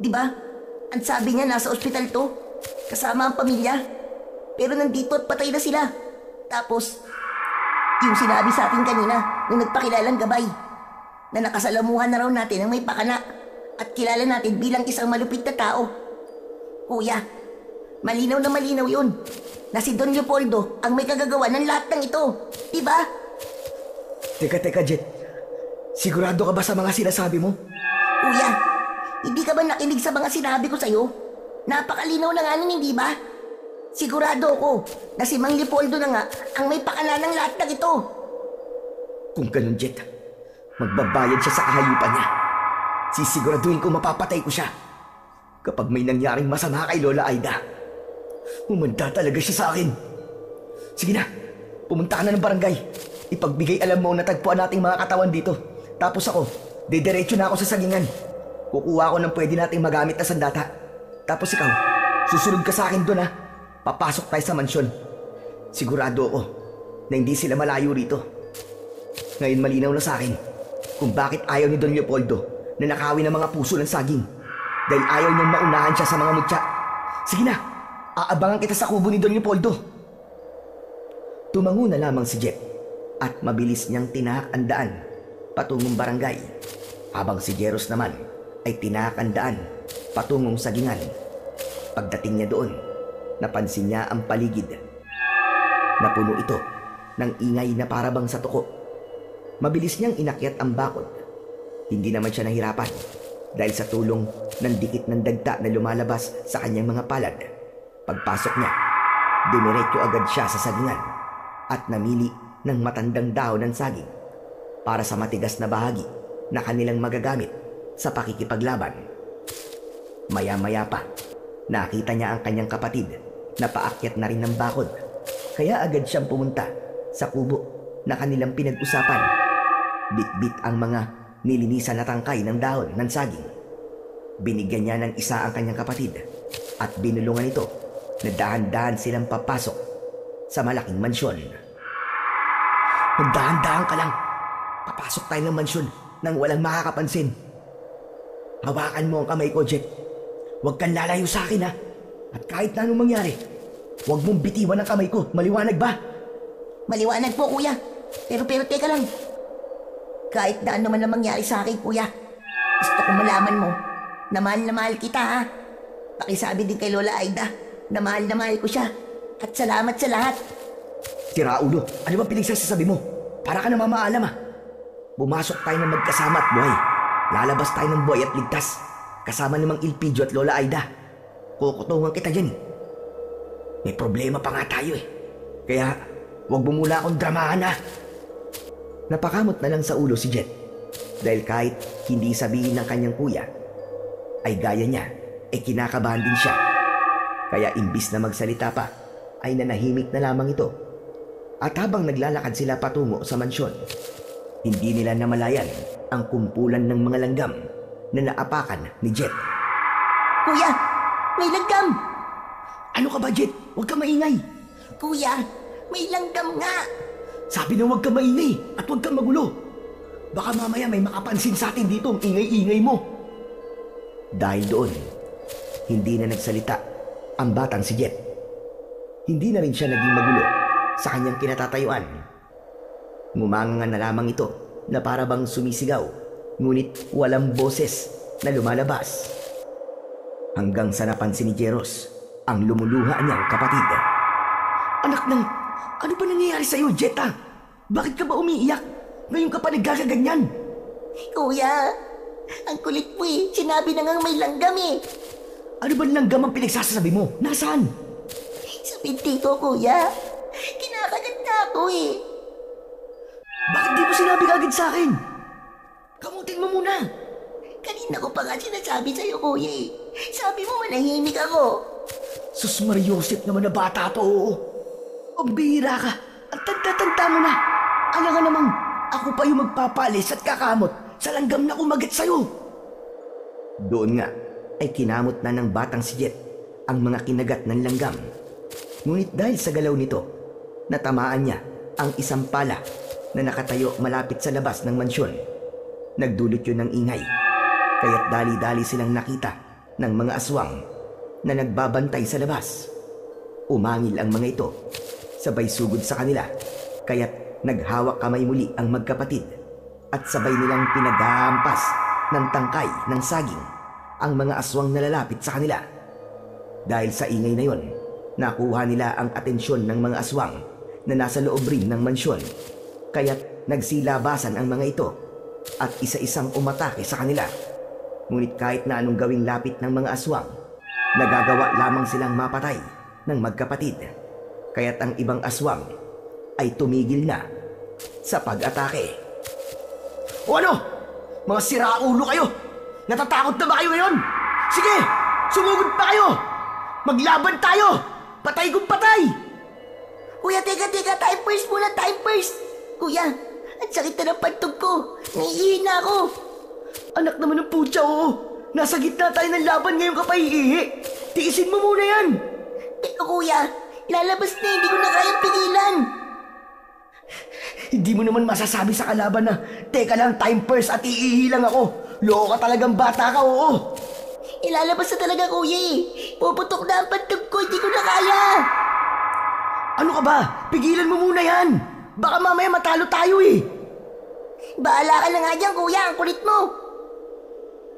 Diba? Ang sabi niya nasa ospital to, kasama ang pamilya. Pero nandito at patay na sila. Tapos, yung sinabi sa atin kanina nung nagpakilalang gabay, na nakasalamuhan na raw natin ang may pakana at kilala natin bilang isang malupit na tao. Kuya, malinaw na malinaw yun na si Don Leopoldo ang may kagagawa ng lahat ng ito. Diba? Teka, Jet. Sigurado ka ba sa mga sinasabi mo? Kuya, hindi ka ba nakinig sa mga sinabi ko sa'yo? Napakalinaw na nga nun, hindi ba? Sigurado ako na si Mang Leopoldo na nga ang may pakala ng lahat ng ito. Kung ganun, Jet, magbabayad siya sa kahayupan niya. Sisiguraduhin ko mapapatay ko siya. Kapag may nangyaring masama kay Lola Aida, humanda talaga siya sa akin. Sige na, pumunta ka na ng barangay. Ipagbigay alam mo na tagpuan nating mga katawan dito. Tapos ako, didiretso na ako sa sagingan. Kukuha ko ng pwede nating magamit na sandata. Tapos ikaw, susunod ka sa akin doon ha. Papasok tayo sa mansyon. Sigurado ako na hindi sila malayo rito. Ngayon malinaw na sa akin kung bakit ayaw ni Don Leopoldo na nakawin ng mga puso ng saging. Dahil ayaw niyang maunahan siya sa mga mutya. Sige na, aabangan kita sa kubo ni Don Leopoldo. Tumango na lamang si Jet at mabilis niyang tinahak ang daan patungong barangay, habang si Jeros naman ay tinahak ang daan patungong sagingan. Pagdating niya doon, napansin niya ang paligid. Napuno ito ng ingay na parabang sa tuko. Mabilis niyang inakyat ang bakod. Hindi naman siya nahirapan dahil sa tulong ng dikit ng dagta na lumalabas sa kanyang mga palad. Pagpasok niya, dumiretso agad siya sa sagingan at namili ng matandang dahon ng saging para sa matigas na bahagi na kanilang magagamit sa pakikipaglaban. Maya-maya pa, nakita niya ang kanyang kapatid na paakyat na rin ng bakod. Kaya agad siyang pumunta sa kubo na kanilang pinag-usapan. Bit-bit ang mga nilinisan na tangkay ng dahon ng saging. Binigyan niya ng isa ang kanyang kapatid at binulungan ito na dahan-dahan silang papasok sa malaking mansyon. Magdahan-dahan ka lang. Papasok tayo ng mansyon nang walang makakapansin. Hawakan mo ang kamay ko, Jet. Huwag kang lalayo sa akin, ha? At kahit na anong mangyari, huwag mong bitiwan ang kamay ko. Maliwanag ba? Maliwanag po, kuya. Pero teka lang. Kahit na ano man ang mangyari sa akin, kuya, gusto kong malaman mo na mahal kita, ha? Pakisabi din kay Lola Aida na mahal ko siya. At salamat sa lahat. Sira ulo, ano ba pinagsasabi mo? Para ka na mamaalam ah. Pumasok tayo ng magkasama at buhay. Lalabas tayo ng buhay at ligtas. Kasama namang Ilpidio at Lola Aida. Kukutungan kita dyan eh. May problema pa nga tayo eh. Kaya huwag mo muna akong dramahan ah. Napakamot na lang sa ulo si Jet. Dahil kahit hindi sabihin ng kanyang kuya, ay gaya niya, kinakabahan din siya. Kaya imbis na magsalita pa, ay nanahimik na lamang ito. At habang naglalakad sila patungo sa mansyon, hindi nila namalayan ang kumpulan ng mga langgam na naapakan ni Jet. Kuya, may langgam! Ano ka ba, Jet? Huwag ka maingay. Kuya, may langgam nga! Sabi na huwag ka maingay at huwag kang magulo. Baka mamaya may makapansin sa atin dito ang ingay-ingay mo. Dahil doon, hindi na nagsalita ang batang si Jet. Hindi na rin siya naging magulo sa kanyang kinatatayuan. Ngumanga na lamang ito na para bang sumisigaw, ngunit walang boses na lumalabas. Hanggang sa napansin ni Jeros ang lumuluha niyang kapatid. Anak ng, ano ba nangyayari sa'yo, Jetta? Bakit ka ba umiiyak? Ngayon ka pa nagkakaganyan? Kuya, ang kulit mo eh. Sinabi na nga may langgam eh. Ano ba langgam ang pinagsasabi mo? Nasaan? Sa binti ko, kuya. Kinakagat na ako eh. Bakit di mo sinabi kagad sa akin? Kamutin mo muna. Kanina ko pa nga sinasabi sa'yo, kuya eh. Sabi mo manahimik ako. Sus Mariosep naman na bata to, oo. Ang bihira ka. Ang tanda-tanda mo na. Alam nga namang ako pa yung magpapalis at kakamot sa langgam na kumagat sa'yo. Doon nga ay kinamot na ng batang si Jet ang mga kinagat ng langgam. Ngunit dahil sa galaw nito, natamaan niya ang isang pala na nakatayo malapit sa labas ng mansyon. Nagdulot yun ng ingay, kaya't dali-dali silang nakita ng mga aswang na nagbabantay sa labas. Umangil ang mga ito, sabay sugod sa kanila, kaya't naghawak kamay muli ang magkapatid at sabay nilang pinaghahampas ng tangkay ng saging ang mga aswang na lalapit sa kanila. Dahil sa ingay na yon, nakuha nila ang atensyon ng mga aswang na nasa loob rin ng mansyon, kaya't nagsilabasan ang mga ito at isa-isang umatake sa kanila. Ngunit kahit na anong gawing lapit ng mga aswang, nagagawa lamang silang mapatay ng magkapatid, kaya't ang ibang aswang ay tumigil na sa pag-atake. O ano? Mga siraulo kayo! Natatakot na ba kayo ngayon? Sige! Sumugod pa kayo! Maglaban tayo! Patay kung patay! Kuya, teka, time first muna, time first! Kuya, ang sakit na ng pantog ko! Naiihina ako! Anak naman ng putya, oo! Nasa gitna tayo ng laban ngayon ka pa iihi! Tiisin mo muna yan! Pero kuya, lalabas na, hindi ko na kayang pigilan! Hindi mo naman masasabi sa kalaban na, teka lang, time first at iihi lang ako. Loko ka talagang bata ka, oo. Ilalabas na talaga, kuya eh. Puputok na ang pantog ko, hindi ko na kaya. Ano ka ba? Pigilan mo muna yan. Baka mamaya matalo tayo eh. Bahala ka na nga dyan, kuya. Ang kulit mo.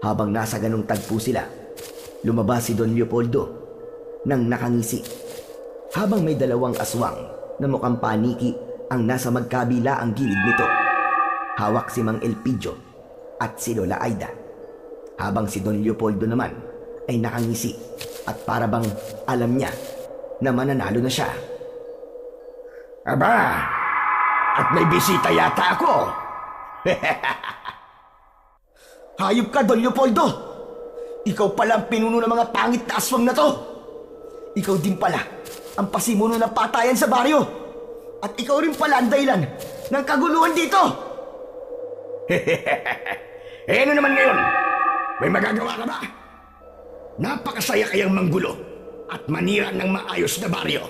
Habang nasa ganong tagpo sila, lumabas si Don Leopoldo nang nakangisi. Habang may dalawang aswang na mukhang paniki ang nasa magkabila ang gilid nito. Hawak si Mang Elpidio at si Lola Aida. Habang si Don Leopoldo naman ay nakangisi at para bang alam niya na mananalo na siya. Aba, at may bisita yata ako. Hayop ka, Don Leopoldo! Ikaw pala ang pinuno ng mga pangit na aswang na to! Ikaw din pala ang pasimuno ng patayan sa baryo! At ikaw rin pala ang dahilan ng kaguluhan dito! Ano naman ngayon? May magagawa ka ba? Napakasaya kayang manggulo at manira ng maayos na baryo.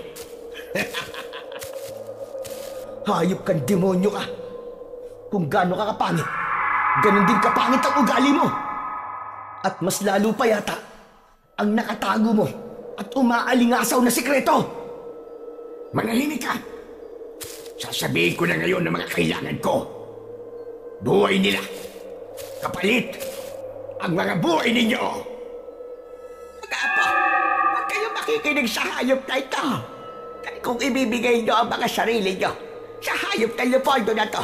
Hayop kang demonyo ka! Kung gaano ka kapangit, ganun din kapangit ang ugali mo! At mas lalo pa yata ang nakatago mo at umaalingasaw na sikreto! Manahimik ka! Sasabihin ko na ngayon ng mga kailangan ko. Buhay nila. Kapalit ang mga buhay ninyo. Mga apo, huwag kayo makikinig sa hayop na ito. Dahil kung ibibigay nyo ang mga sarili nyo sa hayop na Leopoldo na to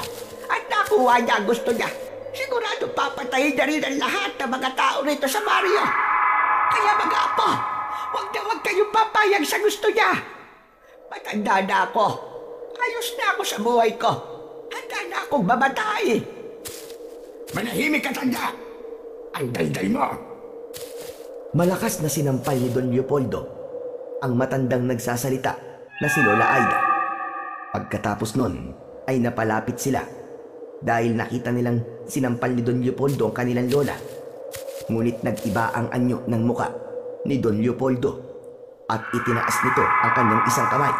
at nakuha niya ang gusto niya, sigurado papatayin na rin ang lahat ng mga tao rito sa baryo. Kaya mga apo, huwag kayong papayag sa gusto niya. Matanda na ako. Ayos na ako sa buhay ko. Handa na akong mamatay. Manahimik ka, tanda! Ang daldal mo! Malakas na sinampal ni Don Leopoldo ang matandang nagsasalita na si Lola Aida. Pagkatapos nun ay napalapit sila dahil nakita nilang sinampal ni Don Leopoldo ang kanilang lola. Ngunit nag-iba ang anyo ng muka ni Don Leopoldo at itinaas nito ang kanyang isang kamay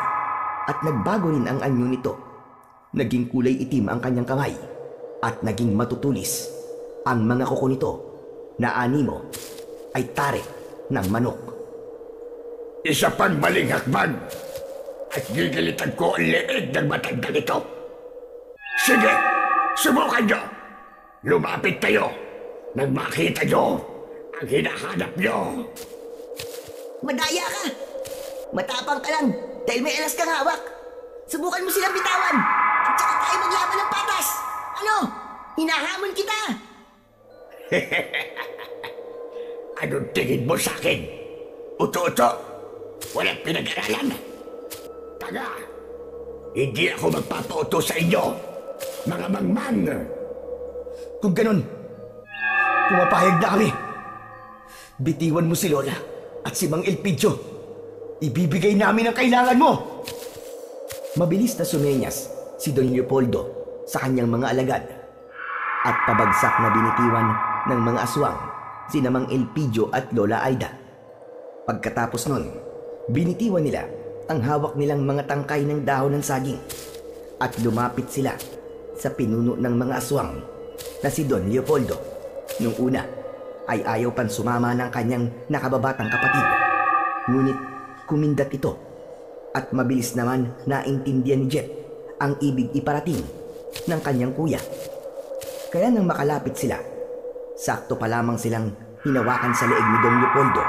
at nagbago rin ang anyo nito. Naging kulay itim ang kanyang kamay at naging matutulis ang mga kuko nito na animo ay tarik ng manok. Isa pang maling hakbang at gigilitan ko ang leeg ng matanda nito. Sige, subukan nyo. Lumapit kayo nang makita nyo ang hinahanap nyo. Madaya ka! Matapang ka lang dahil may alas kang hawak. Subukan mo silang bitawan at saka tayo maglaban ng patas. Ano? Hinahamon kita! Anong tingin mo sa akin? Uto-uto? Walang pinag-aralan? Taga, hindi ako magpapauto sa inyo, mga mangmang. Kung ganun, pumapayag na kami. Bitiwan mo si Lola at si Mang Elpidio. Ibibigay namin ang kailangan mo. Mabilis na sumenyas si Don Leopoldo sa kanyang mga alagad at pabagsak na binitiwan ng mga aswang sina Mang Elpidio at Lola Aida. Pagkatapos nun, binitiwan nila ang hawak nilang mga tangkay ng dahon ng saging at lumapit sila sa pinuno ng mga aswang na si Don Leopoldo. Nung una ay ayaw pang sumama ng kanyang nakababatang kapatid. Ngunit kumindat ito at mabilis naman naintindihan ni Jet ang ibig iparating ng kanyang kuya. Kaya nang makalapit sila, sakto pa lamang silang hinawakan sa leeg ni Don Leopoldo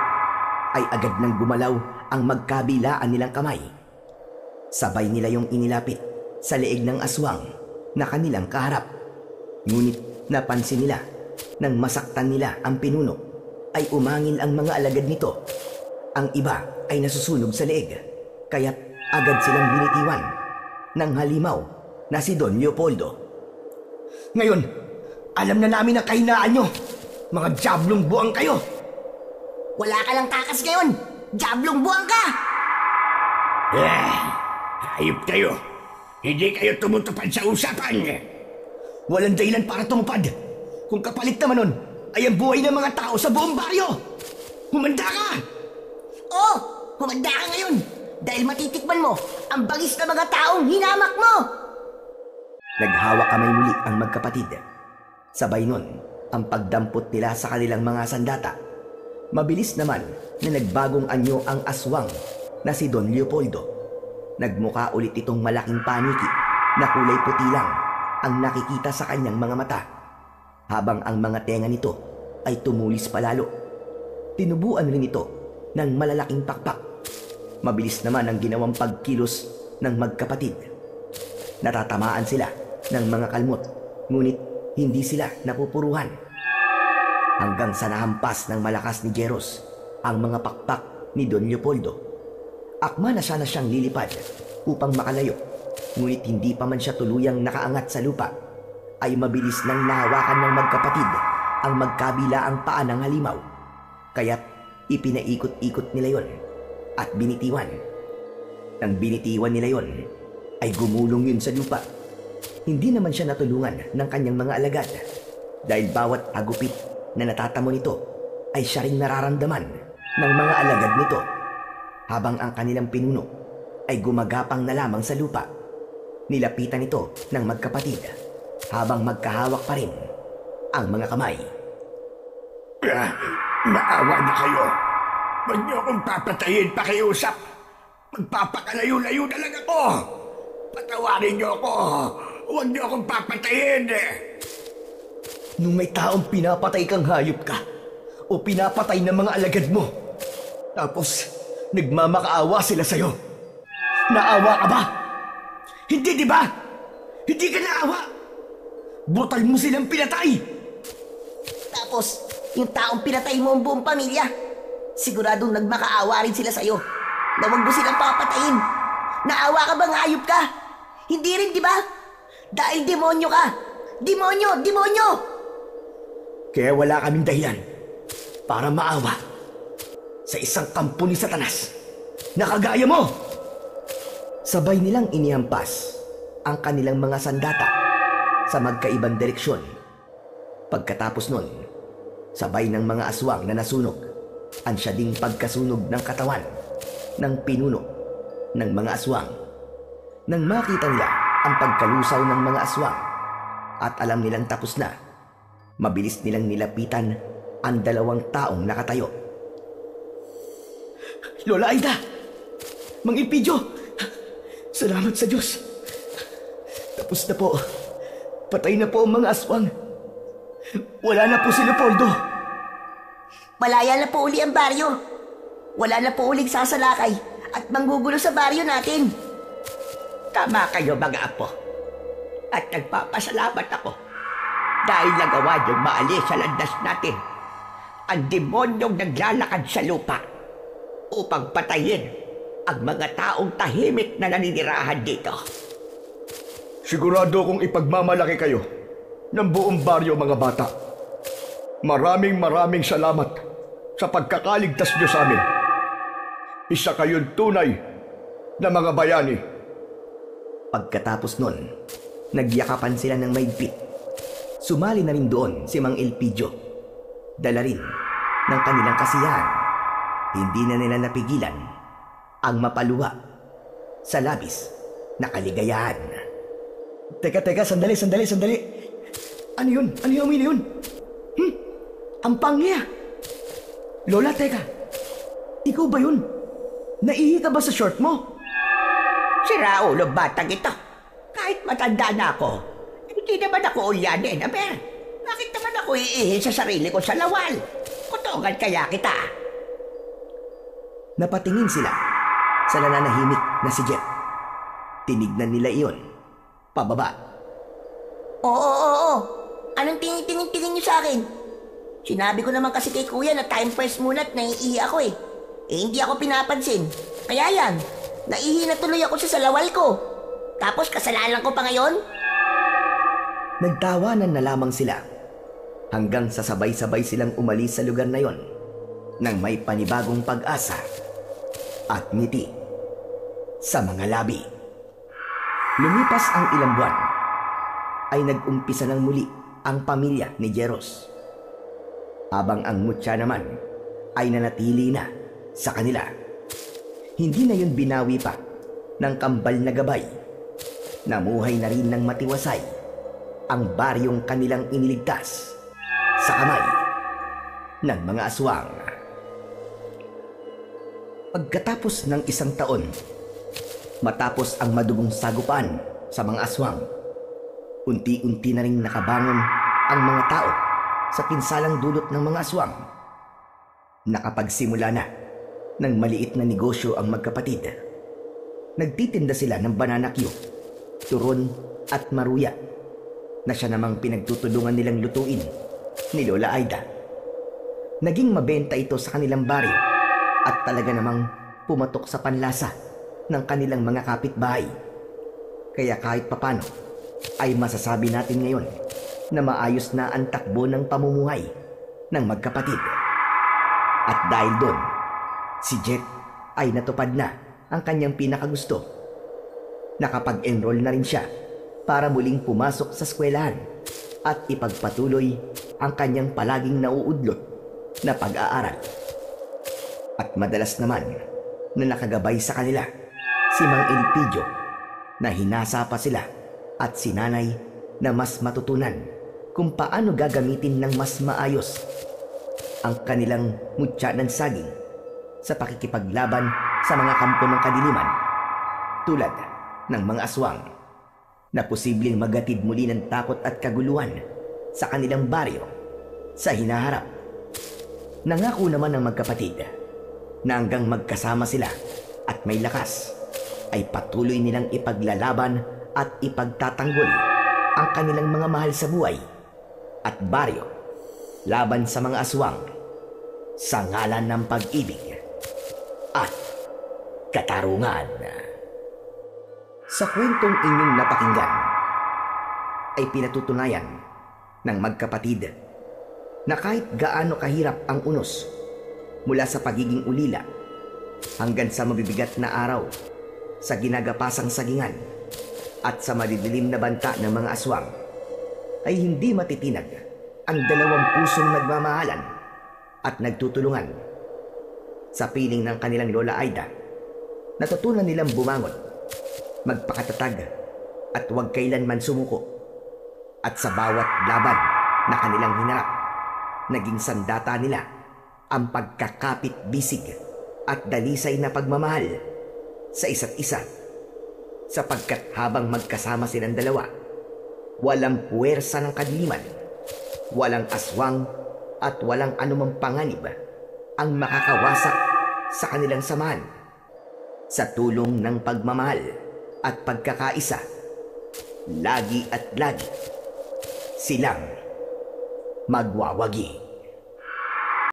ay agad nang gumalaw ang magkabilaan nilang kamay. Sabay nila yung inilapit sa leeg ng aswang na kanilang kaharap. Ngunit napansin nila nang masaktan nila ang pinuno ay umangil ang mga alagad nito. Ang iba ay nasusunog sa leeg, kaya't agad silang binitiwan ng halimaw na si Don Leopoldo. Ngayon, alam na namin ang kahinaan nyo. Mga diablong buwang kayo. Wala ka lang takas ngayon! Diablong buwang ka! Hayop kayo. Hindi kayo tumutupad sa usapan. Walang dahilan para tumupad. Kung kapalit naman nun ay ang buhay ng mga tao sa buong baryo. Humanda ka! Oo! Humanda ka ngayon! Dahil matitikman mo ang bangis na mga taong hinamak mo! Naghawak kamay muli ang magkapatid. Sabay nun ang pagdampot nila sa kanilang mga sandata. Mabilis naman na nagbagong anyo ang aswang na si Don Leopoldo. Nagmuka ulit itong malaking paniki na kulay puti lang ang nakikita sa kanyang mga mata, habang ang mga tenga nito ay tumulis palalo. Tinubuan rin ito ng malalaking pakpak. Mabilis naman ang ginawang pagkilos ng magkapatid. Natatamaan sila ng mga kalmot, ngunit hindi sila napupuruhan. Hanggang sa nahampas ng malakas ni Jeros ang mga pakpak ni Don Leopoldo. Akma na sana siyang lilipad upang makalayo, ngunit hindi pa man siya tuluyang nakaangat sa lupa, ay mabilis nang nahawakan ng magkapatid ang magkabilaang paa ng halimaw. Kaya't ipinaikot-ikot nila yon at binitiwan. Nang binitiwan nila yon, ay gumulong yun sa lupa. Hindi naman siya natulungan ng kanyang mga alagad dahil bawat agupit na natatamo nito ay siya ring nararamdaman ng mga alagad nito, habang ang kanilang pinuno ay gumagapang na lamang sa lupa. Nilapitan ito ng magkapatid habang magkahawak pa rin ang mga kamay. Maawa na kayo. Huwag niyo akong papatayin, pakiusap. Magpapakalayo-layo na lang ako. Patawarin niyo ako. Huwag niyo akong papatayin. Nung may taong pinapatay kang hayop ka o pinapatay ng mga alagad mo, tapos nagmamakaawa sila sa'yo, naawa ka ba? Hindi, di ba? Hindi ka naawa. Brutal mo silang pinatay. Tapos, yung taong pinatay mo ang buong pamilya, siguradong nagmakaawa rin sila sa'yo na huwag mo silang papatayin. Naawa ka bang hayop ka? Hindi rin, di ba? Dahil demonyo ka. Demonyo! Demonyo! Kaya wala kaming dahilan para maawa sa isang kampo ni Satanas na kagaya mo. Sabay nilang inihampas ang kanilang mga sandata sa magkaibang direksyon. Pagkatapos nun, sabay ng mga aswang na nasunog ang siya ding pagkasunog ng katawan ng pinuno ng mga aswang. Nang makita nila ang pagkalusaw ng mga aswang at alam nilang tapos na, mabilis nilang nilapitan ang 2 taong nakatayo. Lola Aida! Mang Elpidio! Salamat sa Diyos! Tapos na po. Patay na po ang mga aswang. Wala na po si Leopoldo. Malaya na po uli ang baryo. Wala na po uling sasalakay at manggugulo sa baryo natin. Tama kayo mga apo. At nagpapasalamat ako dahil nagawa niyong maalis sa landas natin ang demonyong naglalakad sa lupa upang patayin ang mga taong tahimik na naninirahan dito. Sigurado kong ipagmamalaki kayo ng buong baryo, mga bata. Maraming salamat sa pagkakaligtas niyo sa amin. Isa kayong tunay na mga bayani. Pagkatapos nun, nagyakapan sila ng maigpit. Sumali na rin doon si Mang Elpidio. Dala rin ng kanilang kasiyahan. Hindi na nila napigilan ang mapaluha sa labis na kaligayahan. Teka, sandali. Ano yun? Ano yung amoy na yun? Ang pangya! Lola, teka. Ikaw ba yun? Naihi ka ba sa short mo? Si Raulo, batang ito. Kahit matanda na ako, hindi naman ako ulyanin, aber. Bakit naman ako iihi sa sarili ko sa lawal? Kutungan kaya kita. Napatingin sila sa nananahimik na si Jet. Tinignan nila iyon. Pababa. Oo. Anong tingin niyo sa akin? Sinabi ko naman kasi kay kuya na time first muna at naiihi ako eh. Hindi ako pinapansin. Kaya yan, naihi na tuloy ako sa salawal ko. Tapos kasalanan ko pa ngayon? Nagtawanan na lamang sila hanggang sa sabay-sabay silang umalis sa lugar na yon nang may panibagong pag-asa at ngiti sa mga labi. Lumipas ang ilang buwan ay nag-umpisa ng muli ang pamilya ni Jeros. Habang ang mutya naman ay nanatili na sa kanila. Hindi na yun binawi pa ng kambal na gabay. Namuhay na rin ng matiwasay ang baryong kanilang iniligtas sa kamay ng mga aswang. Pagkatapos ng 1 taon, matapos ang madugong sagupan sa mga aswang, unti-unti na rin nakabangon ang mga tao sa pinsalang dulot ng mga aswang. Nakapagsimula na ng maliit na negosyo ang magkapatid. Nagtitinda sila ng banana cue, turon at maruya na siya namang pinagtutulungan nilang lutuin ni Lola Aida. Naging mabenta ito sa kanilang baryo at talaga namang pumatok sa panlasa ng kanilang mga kapitbahay. Kaya kahit papano ay masasabi natin ngayon na maayos na ang takbo ng pamumuhay ng magkapatid. At dahil doon, si Jet ay natupad na ang kanyang pinakagusto. Nakapag-enroll na rin siya para muling pumasok sa eskwelahan at ipagpatuloy ang kanyang palaging nauudlot na pag-aaral. At madalas naman na nakagabay sa kanila si Mang Elpidio na hinasa pa sila at si Nanay na mas matutunan kung paano gagamitin ng mas maayos ang kanilang mutya ng saging sa pakikipaglaban sa mga kampo ng kadiliman tulad ng mga aswang na posibleng magatid muli ng takot at kaguluhan sa kanilang baryo sa hinaharap. Nangako naman ng magkapatid na hanggang magkasama sila at may lakas ay patuloy nilang ipaglalaban at ipagtatanggol ang kanilang mga mahal sa buhay at baryo laban sa mga aswang sa ngalan ng pag-ibig at katarungan. Sa kwentong inyong napakinggan ay pinatutunayan ng magkapatid na kahit gaano kahirap ang unos mula sa pagiging ulila hanggang sa mabibigat na araw sa ginagapasang sagingan at sa madidilim na banta ng mga aswang, ay hindi matitinag ang dalawang pusong nagmamahalan at nagtutulungan. Sa piling ng kanilang Lola Aida, natutunan nilang bumangon, magpakatatag at huwag kailanman sumuko. At sa bawat laban na kanilang hinarap, naging sandata nila ang pagkakapit-bisig at dalisay na pagmamahal sa isa't isa. Sapagkat habang magkasama silang dalawa, walang puwersa ng kadiliman, walang aswang at walang anumang panganib ang makakawasak sa kanilang samahan. Sa tulong ng pagmamahal at pagkakaisa, lagi at lagi silang magwawagi.